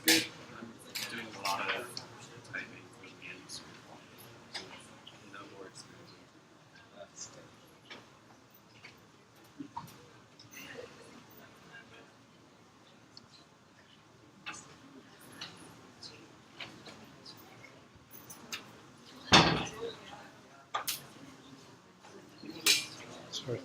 Good. I'm doing a lot of typing and no more experience. Sorry.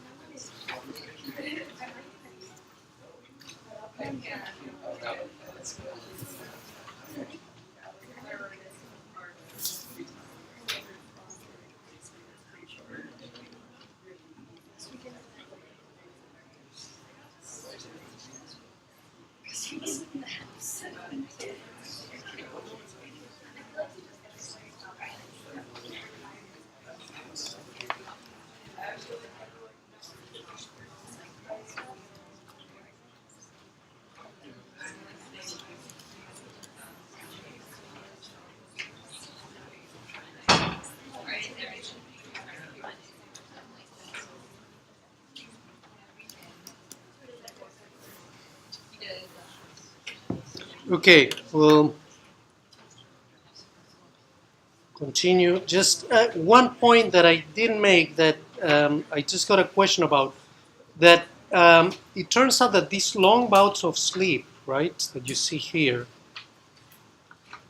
Okay, we'll continue. Just one point that I didn't make that I just got a question about. That it turns out that these long bouts of sleep, right, that you see here,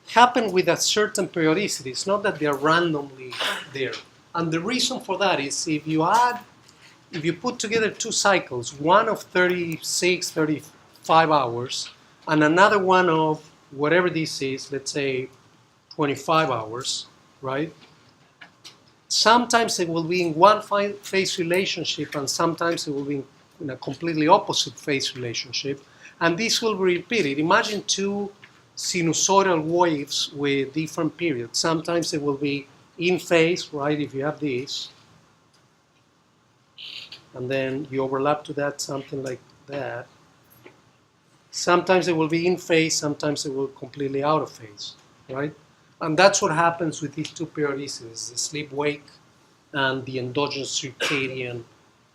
happen with a certain periodicity. It's not that they're randomly there. And the reason for that is if you put together two cycles, one of 36, 35 hours, and another one of whatever this is, let's say 25 hours, right? Sometimes it will be in one phase relationship and sometimes it will be in a completely opposite phase relationship. And this will be repeated. Imagine two sinusoidal waves with different periods. Sometimes it will be in phase, right, if you have this. And then you overlap to that something like that. Sometimes it will be in phase, sometimes it will completely out of phase, right? And that's what happens with these two periodicities, the sleep-wake and the endogenous circadian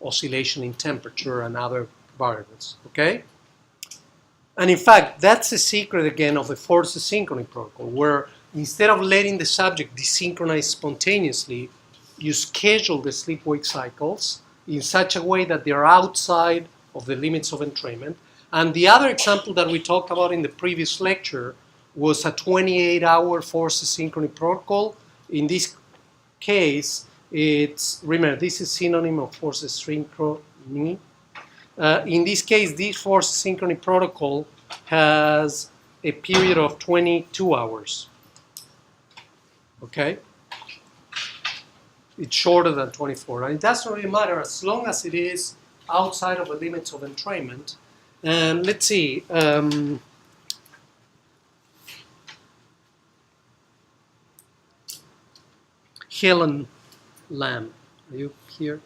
oscillation in temperature and other variables, okay? And in fact, that's the secret again of the forced asynchrony protocol, where instead of letting the subject desynchronize spontaneously, you schedule the sleep-wake cycles in such a way that they're outside of the limits of entrainment. And the other example that we talked about in the previous lecture was a 28-hour forced asynchrony protocol. In this case, it's, remember, this is synonym of forced asynchrony. In this case, this forced asynchrony protocol has a period of 22 hours. Okay? It's shorter than 24. And it doesn't really matter as long as it is outside of the limits of entrainment. And let's see. Helen Lamb, are you here?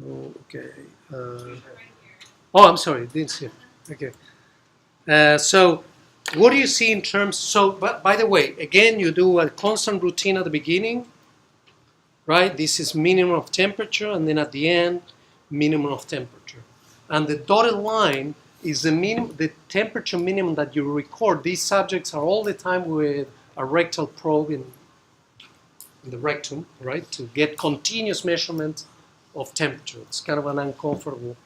Oh, okay. Oh, I'm sorry, didn't see it. Okay. So, what do you see in terms? So, by the way, again, you do a constant routine at the beginning, right? This is minimum of temperature, and then at the end, minimum of temperature. And the dotted line is the temperature minimum that you record. These subjects are all the time with a rectal probe in the rectum, right, to get continuous measurement of temperature. It's kind of an uncomfortable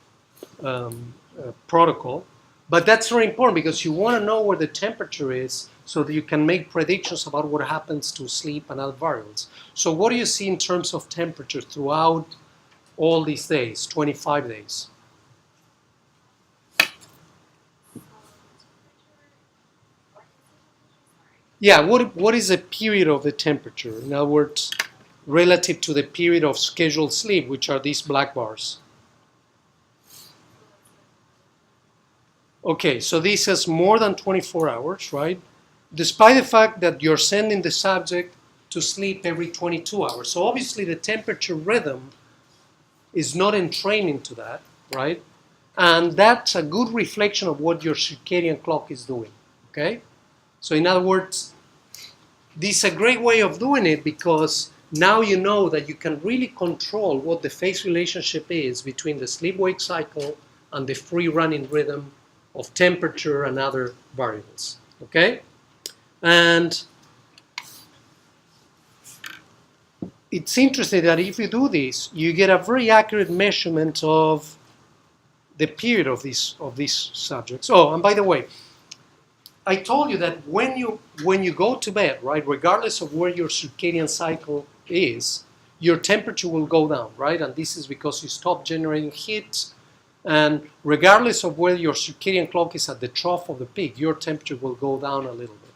protocol. But that's very important because you want to know where the temperature is so that you can make predictions about what happens to sleep and other variables. So what do you see in terms of temperature throughout all these days, 25 days? Yeah, what is the period of the temperature? In other words, relative to the period of scheduled sleep, which are these black bars. Okay, so this is more than 24 hours, right? Despite the fact that you're sending the subject to sleep every 22 hours. So obviously the temperature rhythm is not entraining to that, right? And that's a good reflection of what your circadian clock is doing, okay? So in other words, this is a great way of doing it because now you know that you can really control what the phase relationship is between the sleep-wake cycle and the free running rhythm of temperature and other variables, okay? And it's interesting that if you do this, you get a very accurate measurement of the period of these subjects. Oh, and by the way, I told you that when you go to bed, right, regardless of where your circadian cycle is, your temperature will go down, right? And this is because you stop generating heat. And regardless of whether your circadian clock is at the trough of the peak, your temperature will go down a little bit.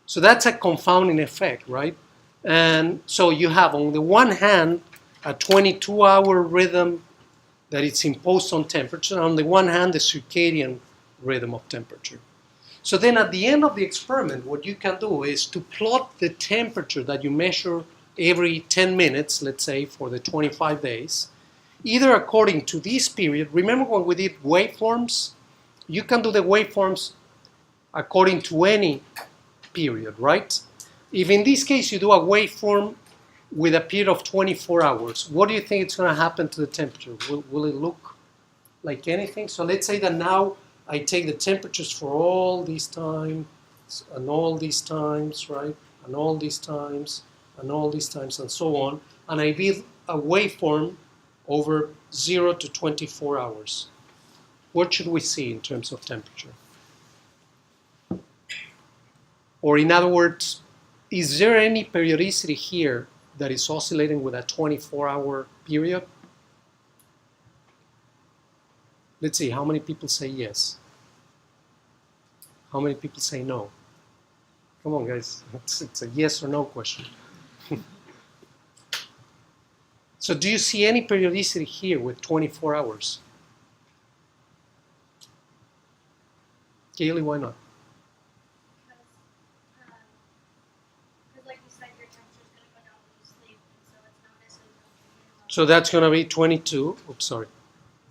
So that's a confounding effect, right? And so you have, on the one hand, a 22-hour rhythm that is imposed on temperature, and on the one hand, the circadian rhythm of temperature. So then at the end of the experiment, what you can do is to plot the temperature that you measure every 10 minutes, let's say, for the 25 days, either according to this period. Remember when we did waveforms? You can do the waveforms according to any period, right? If in this case you do a waveform with a period of 24 hours, what do you think is going to happen to the temperature? Will it look like anything? So let's say that now I take the temperatures for all these times, and all these times, right? And all these times, and all these times, and so on. And I build a waveform over 0 to 24 hours. What should we see in terms of temperature? Or in other words, is there any periodicity here that is oscillating with a 24-hour period? Let's see, how many people say yes? How many people say no? Come on, guys. It's a yes or no question. So do you see any periodicity here with 24 hours? Kaylee, why not? Because like you said, your temperature is going to go down when you sleep, and so it's not necessarily going to be minimum. So that's going to be 22. Oops, sorry.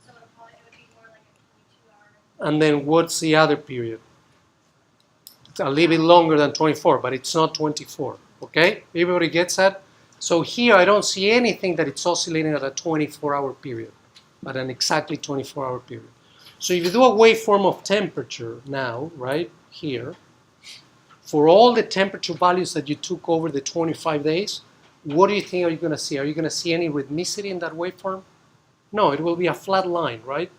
So it would be more like a 22-hour And then what's the other period? It's a little bit longer than 24, but it's not 24. Okay? Everybody gets that? So here I don't see anything that it's oscillating at a 24-hour period, but an exactly 24-hour period. So if you do a waveform of temperature now, right, here, for all the temperature values that you took over the 25 days, what do you think are you going to see? Are you going to see any rhythmicity in that waveform? No, it will be a flat line, right?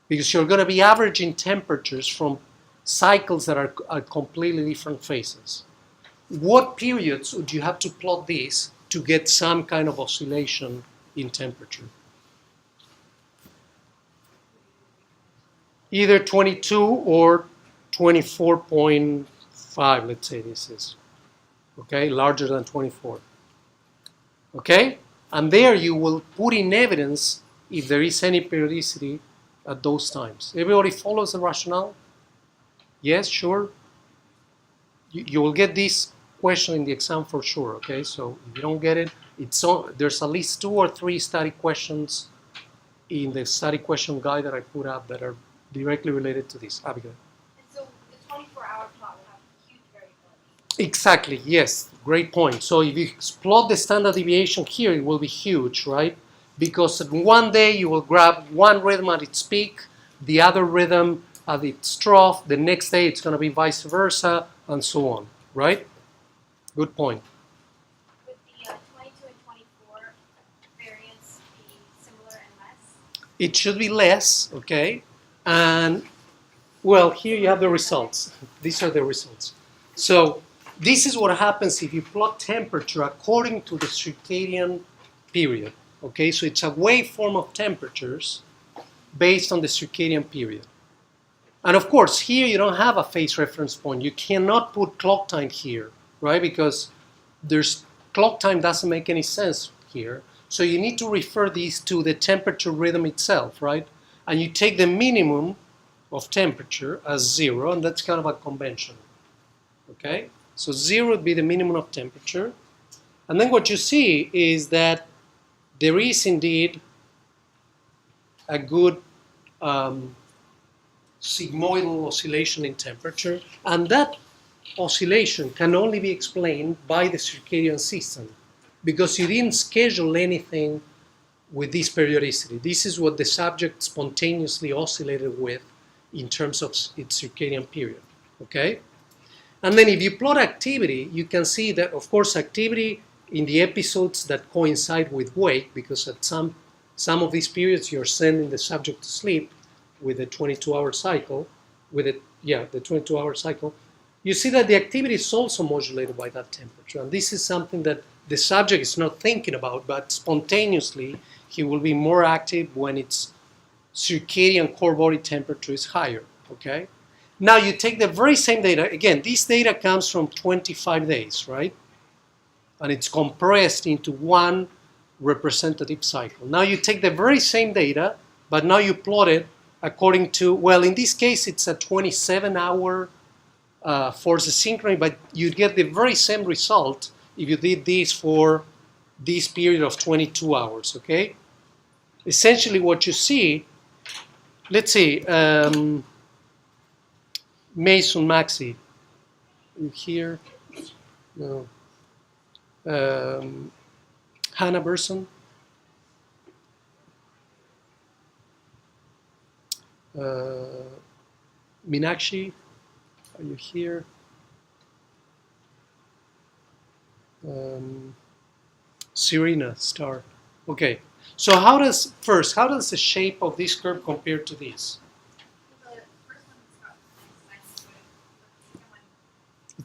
Because you're going to be averaging temperatures from cycles that are at completely different phases. What periods would you have to plot this to get some kind of oscillation in temperature? Either 22 or 24.5, let's say this is. Okay, larger than 24. Okay? And there you will put in evidence if there is any periodicity at those times. Everybody follows the rationale? Yes, sure. You will get this question in the exam for sure, okay? So if you don't get it, there's at least 2 or 3 study questions in the study question guide that I put up that are directly related to this. Abigail. And so the 24-hour plot will have huge variability. Exactly, yes, great point. So if you plot the standard deviation here, it will be huge, right? Because one day you will grab one rhythm at its peak, the other rhythm at its trough, the next day it's going to be vice versa, and so on, right? Good point. Would the 22 and 24 variance be similar and less? It should be less, okay? And, well, here you have the results. These are the results. So this is what happens if you plot temperature according to the circadian period, okay? So it's a waveform of temperatures based on the circadian period. And of course, here you don't have a phase reference point. You cannot put clock time here, right? Because clock time doesn't make any sense here. So you need to refer these to the temperature rhythm itself, right? And you take the minimum of temperature as 0, and that's kind of a convention, okay? So 0 would be the minimum of temperature. And then what you see is that there is indeed a good sigmoidal oscillation in temperature, and that oscillation can only be explained by the circadian system because you didn't schedule anything with this periodicity. This is what the subject spontaneously oscillated with in terms of its circadian period, okay? And then if you plot activity, you can see that, of course, activity in the episodes that coincide with wake, because at some of these periods you're sending the subject to sleep with a 22-hour cycle, the 22-hour cycle, you see that the activity is also modulated by that temperature. And this is something that the subject is not thinking about, but spontaneously he will be more active when its circadian core body temperature is higher, okay? Now you take the very same data, again, this data comes from 25 days, right? And it's compressed into one representative cycle. Now you take the very same data, but now you plot it according to, well, in this case, it's a 27-hour force asynchrony, but you get the very same result if you did this for this period of 22 hours, okay? Essentially what you see, let's see, Mason Maxey, you here? No. Hannah Burson? Meenakshi, are you here? Serena Star. Okay, so how does the shape of this curve compare to this? The first one is got nice square, but the second one,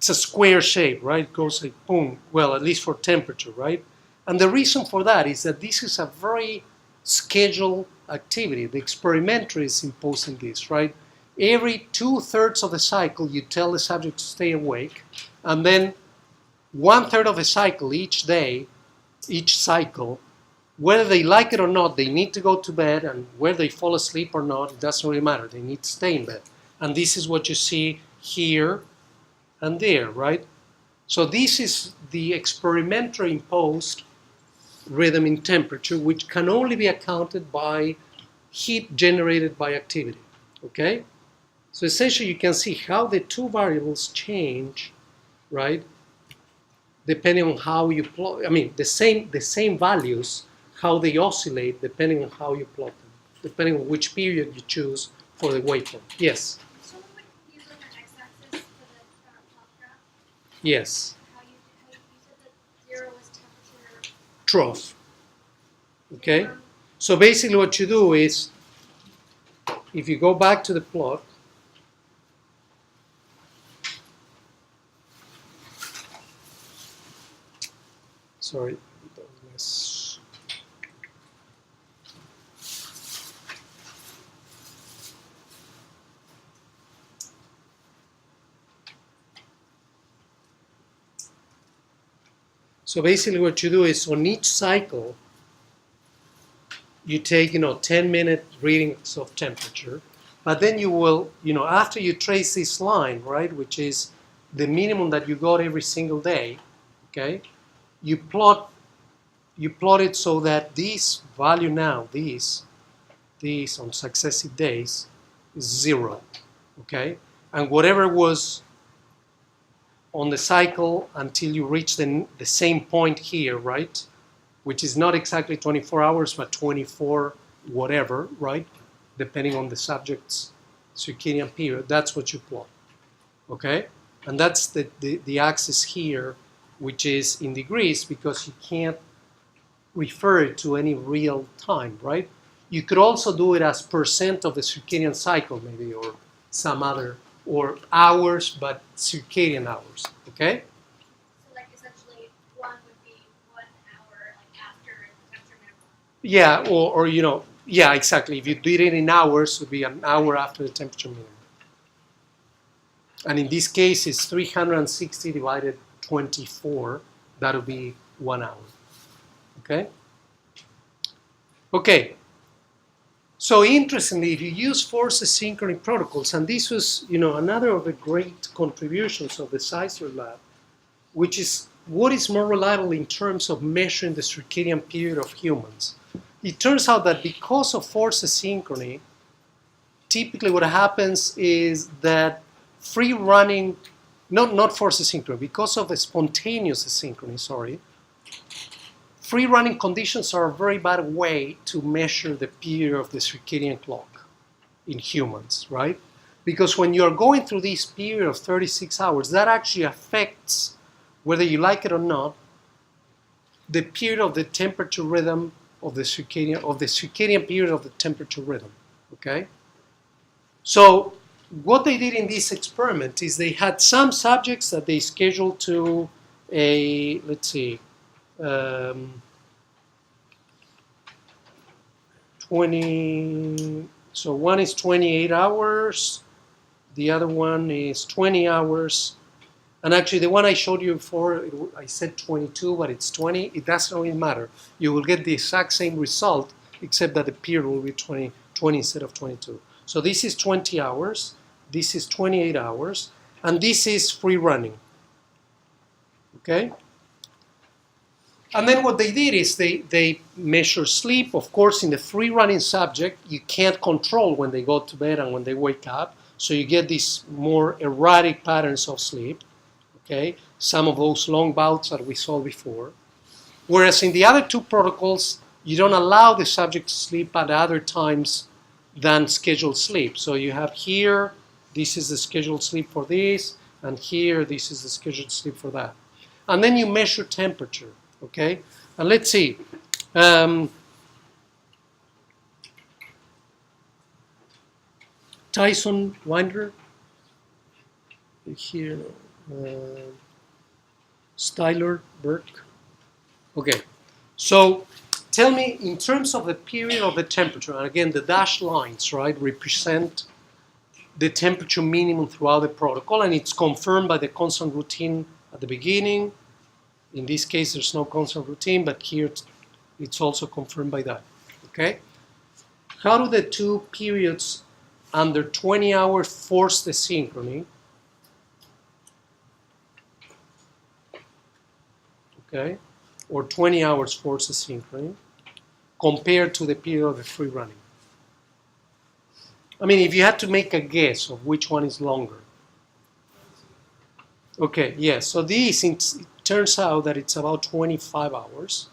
It's a square shape, right? It goes like boom, well, at least for temperature, right? And the reason for that is that this is a very scheduled activity. The experimenter is imposing this, right? Every 2/3 of the cycle, you tell the subject to stay awake, and then 1/3 of the cycle each day, each cycle, whether they like it or not, they need to go to bed, and whether they fall asleep or not, it doesn't really matter. They need to stay in bed. And this is what you see here and there, right? So this is the experimenter imposed rhythm in temperature, which can only be accounted by heat generated by activity. Okay? So essentially you can see how the two variables change, right? Depending on how you plot, I mean, the same values, how they oscillate depending on how you plot them, depending on which period you choose for the waveform. Yes? So we would use like an x-axis for the top graph. Yes. How you said that 0 was temperature. Trough. Okay? So basically what you do is, if you go back to the plot, sorry, don't mess. So basically what you do is on each cycle, you take, 10-minute readings of temperature, but then you will, after you trace this line, right, which is the minimum that you got every single day, okay, you plot it so that this value now, this on successive days is 0, okay, and whatever was on the cycle until you reach the same point here, right, which is not exactly 24 hours, but 24 whatever, right, depending on the subject's circadian period, that's what you plot, okay? And that's the axis here, which is in degrees, because you can't refer it to any real time, right? You could also do it as percent of the circadian cycle, maybe, or some other, or hours, but circadian hours, okay? So like essentially 1 would be 1 hour like after the temperature minimum. Yeah, or yeah, exactly. If you did it in hours, it would be an hour after the temperature minimum. And in this case, it's 360 divided 24. That would be 1 hour. Okay? Okay. So interestingly, if you use force asynchrony protocols, and this was, another of the great contributions of the Sizer lab, which is what is more reliable in terms of measuring the circadian period of humans. It turns out that because of force asynchrony, typically what happens is that free running, not force asynchrony, because of the spontaneous asynchrony, free running conditions are a very bad way to measure the period of the circadian clock in humans, right? Because when you're going through this period of 36 hours, that actually affects, whether you like it or not, the period of the temperature rhythm of the circadian period of the temperature rhythm, okay? So what they did in this experiment is they had some subjects that they scheduled to a, let's see, 20, so one is 28 hours, the other one is 20 hours, and actually the one I showed you before, I said 22, but it's 20, it doesn't really matter. You will get the exact same result, except that the period will be 20 instead of 22. So this is 20 hours, this is 28 hours, and this is free running, okay? And then what they did is they measure sleep. Of course, in the free running subject, you can't control when they go to bed and when they wake up, so you get these more erratic patterns of sleep, okay? Some of those long bouts that we saw before. Whereas in the other two protocols, you don't allow the subject to sleep at other times than scheduled sleep. So you have here, this is the scheduled sleep for this, and here, this is the scheduled sleep for that. And then you measure temperature, okay? And let's see. Tyson Winder, here, Styler, Burke. Okay, so tell me, in terms of the period of the temperature, and again, the dashed lines, right, represent the temperature minimum throughout the protocol, and it's confirmed by the constant routine at the beginning. In this case, there's no constant routine, but here it's also confirmed by that, okay? How do the two periods under 20 hours force the synchrony? Okay, or 20 hours force asynchrony compared to the period of the free running. I mean, if you had to make a guess of which one is longer. Okay, yes. So it turns out that it's about 25 hours.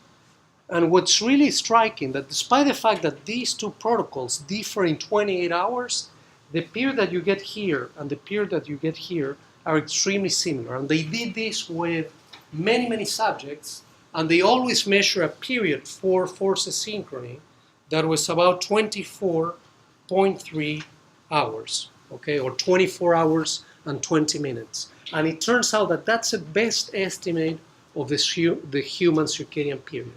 And what's really striking that despite the fact that these two protocols differ in 28 hours, the period that you get here and the period that you get here are extremely similar. And they did this with many, many subjects, and they always measure a period for forces synchrony that was about 24.3 hours, okay, or 24 hours and 20 minutes. And it turns out that that's the best estimate of the human circadian period.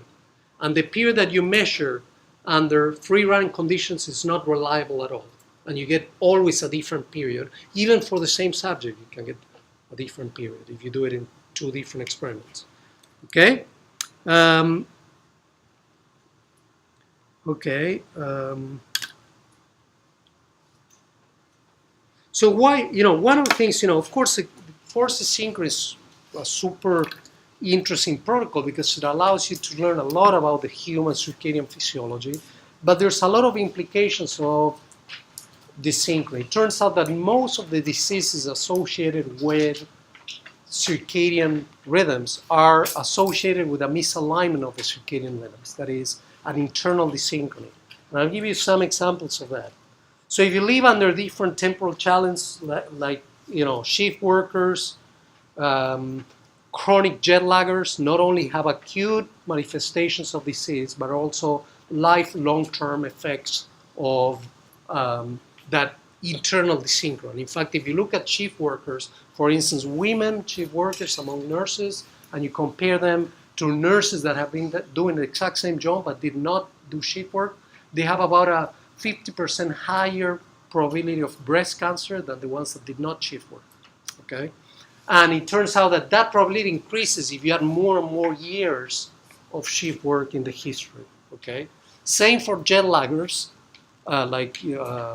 And the period that you measure under free running conditions is not reliable at all. And you get always a different period. Even for the same subject, you can get a different period if you do it in two different experiments. Okay? So why, one of the things, of course, forces synchrony is a super interesting protocol because it allows you to learn a lot about the human circadian physiology, but there's a lot of implications of desynchrony. It turns out that most of the diseases associated with circadian rhythms are associated with a misalignment of the circadian rhythms, that is, an internal desynchrony. And I'll give you some examples of that. So if you live under different temporal challenges, like shift workers, chronic jet laggers, not only have acute manifestations of disease, but also long-term effects of that internal desynchrony. In fact, if you look at shift workers, for instance, women shift workers among nurses, and you compare them to nurses that have been doing the exact same job but did not do shift work, they have about a 50% higher probability of breast cancer than the ones that did not shift work. Okay? And it turns out that that probability increases if you add more and more years of shift work in the history. Okay? Same for jet laggers, like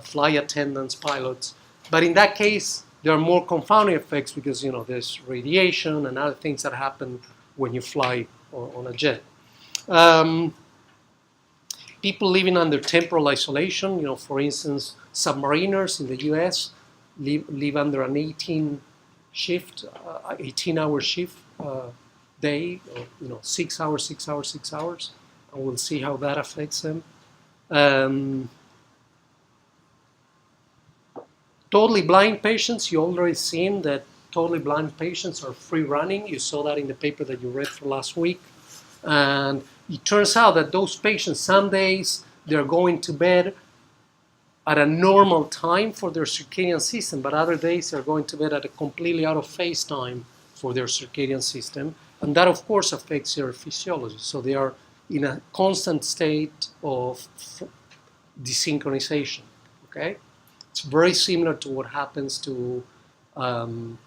flight attendants, pilots. But in that case, there are more confounding effects because there's radiation and other things that happen when you fly on a jet. People living under temporal isolation, for instance, submariners in the U.S. live under an 18-hour shift day, or 6 hours, 6 hours, 6 hours, and we'll see how that affects them. Totally blind patients, you already seen that totally blind patients are free running. You saw that in the paper that you read for last week. And it turns out that those patients, some days they're going to bed at a normal time for their circadian system, but other days they're going to bed at a completely out of phase time for their circadian system. And that, of course, affects their physiology. So they are in a constant state of desynchronization. Okay? It's very similar to what happens to an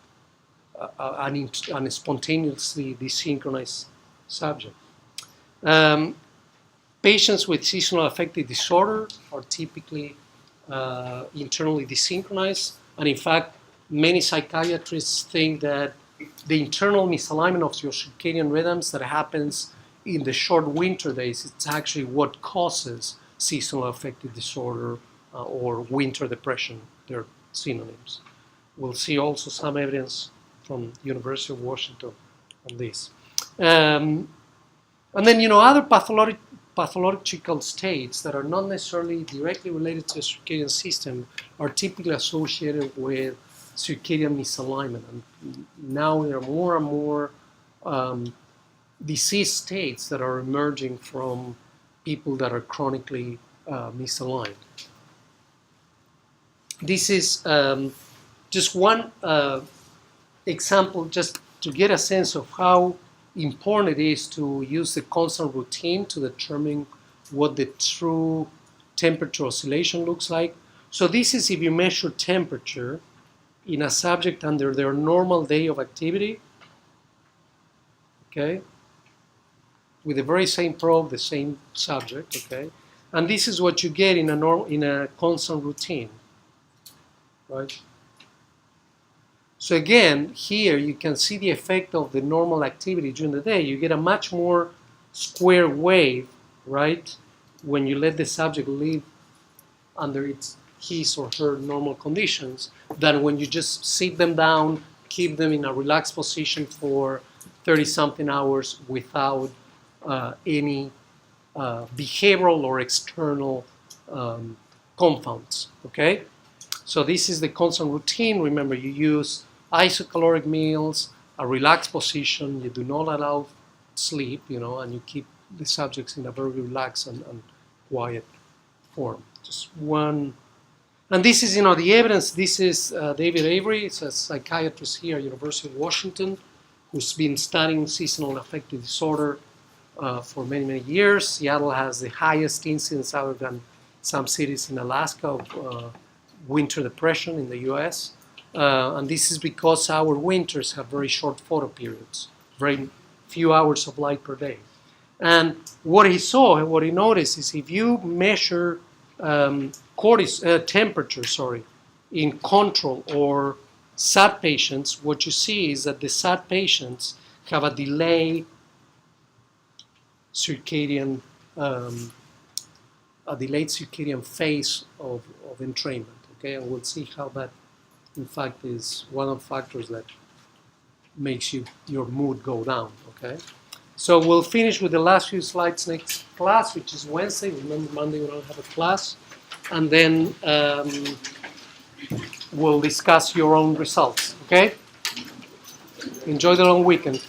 spontaneously desynchronized subject. Patients with seasonal affective disorder are typically internally desynchronized, and in fact, many psychiatrists think that the internal misalignment of your circadian rhythms that happens in the short winter days, it's actually what causes seasonal affective disorder or winter depression. They're synonyms. We'll see also some evidence from the University of Washington on this. And then, other pathological states that are not necessarily directly related to the circadian system are typically associated with circadian misalignment. And now there are more and more disease states that are emerging from people that are chronically misaligned. This is just one example, just to get a sense of how important it is to use the constant routine to determine what the true temperature oscillation looks like. So this is if you measure temperature in a subject under their normal day of activity, okay, with the very same probe, the same subject, okay, and this is what you get in a constant routine, right? So again, here you can see the effect of the normal activity during the day. You get a much more square wave, right, when you let the subject live under its his or her normal conditions than when you just sit them down, keep them in a relaxed position for 30-something hours without any behavioral or external confounds, okay? So this is the constant routine. Remember, you use isocaloric meals, a relaxed position, you do not allow sleep, and you keep the subjects in a very relaxed and quiet form. Just one. And this is, the evidence. This is David Avery. It's a psychiatrist here at University of Washington who's been studying seasonal affective disorder for many, many years. Seattle has the highest incidence other than some cities in Alaska of winter depression in the U.S. And this is because our winters have very short photo periods, very few hours of light per day. And what he noticed is if you measure temperature, in control or SAD patients, what you see is that the SAD patients have a delayed circadian phase of entrainment. Okay, and we'll see how that, in fact, is one of the factors that makes your mood go down. Okay, so we'll finish with the last few slides next class, which is Wednesday. Remember, Monday we don't have a class, and then we'll discuss your own results. Okay, enjoy the long weekend.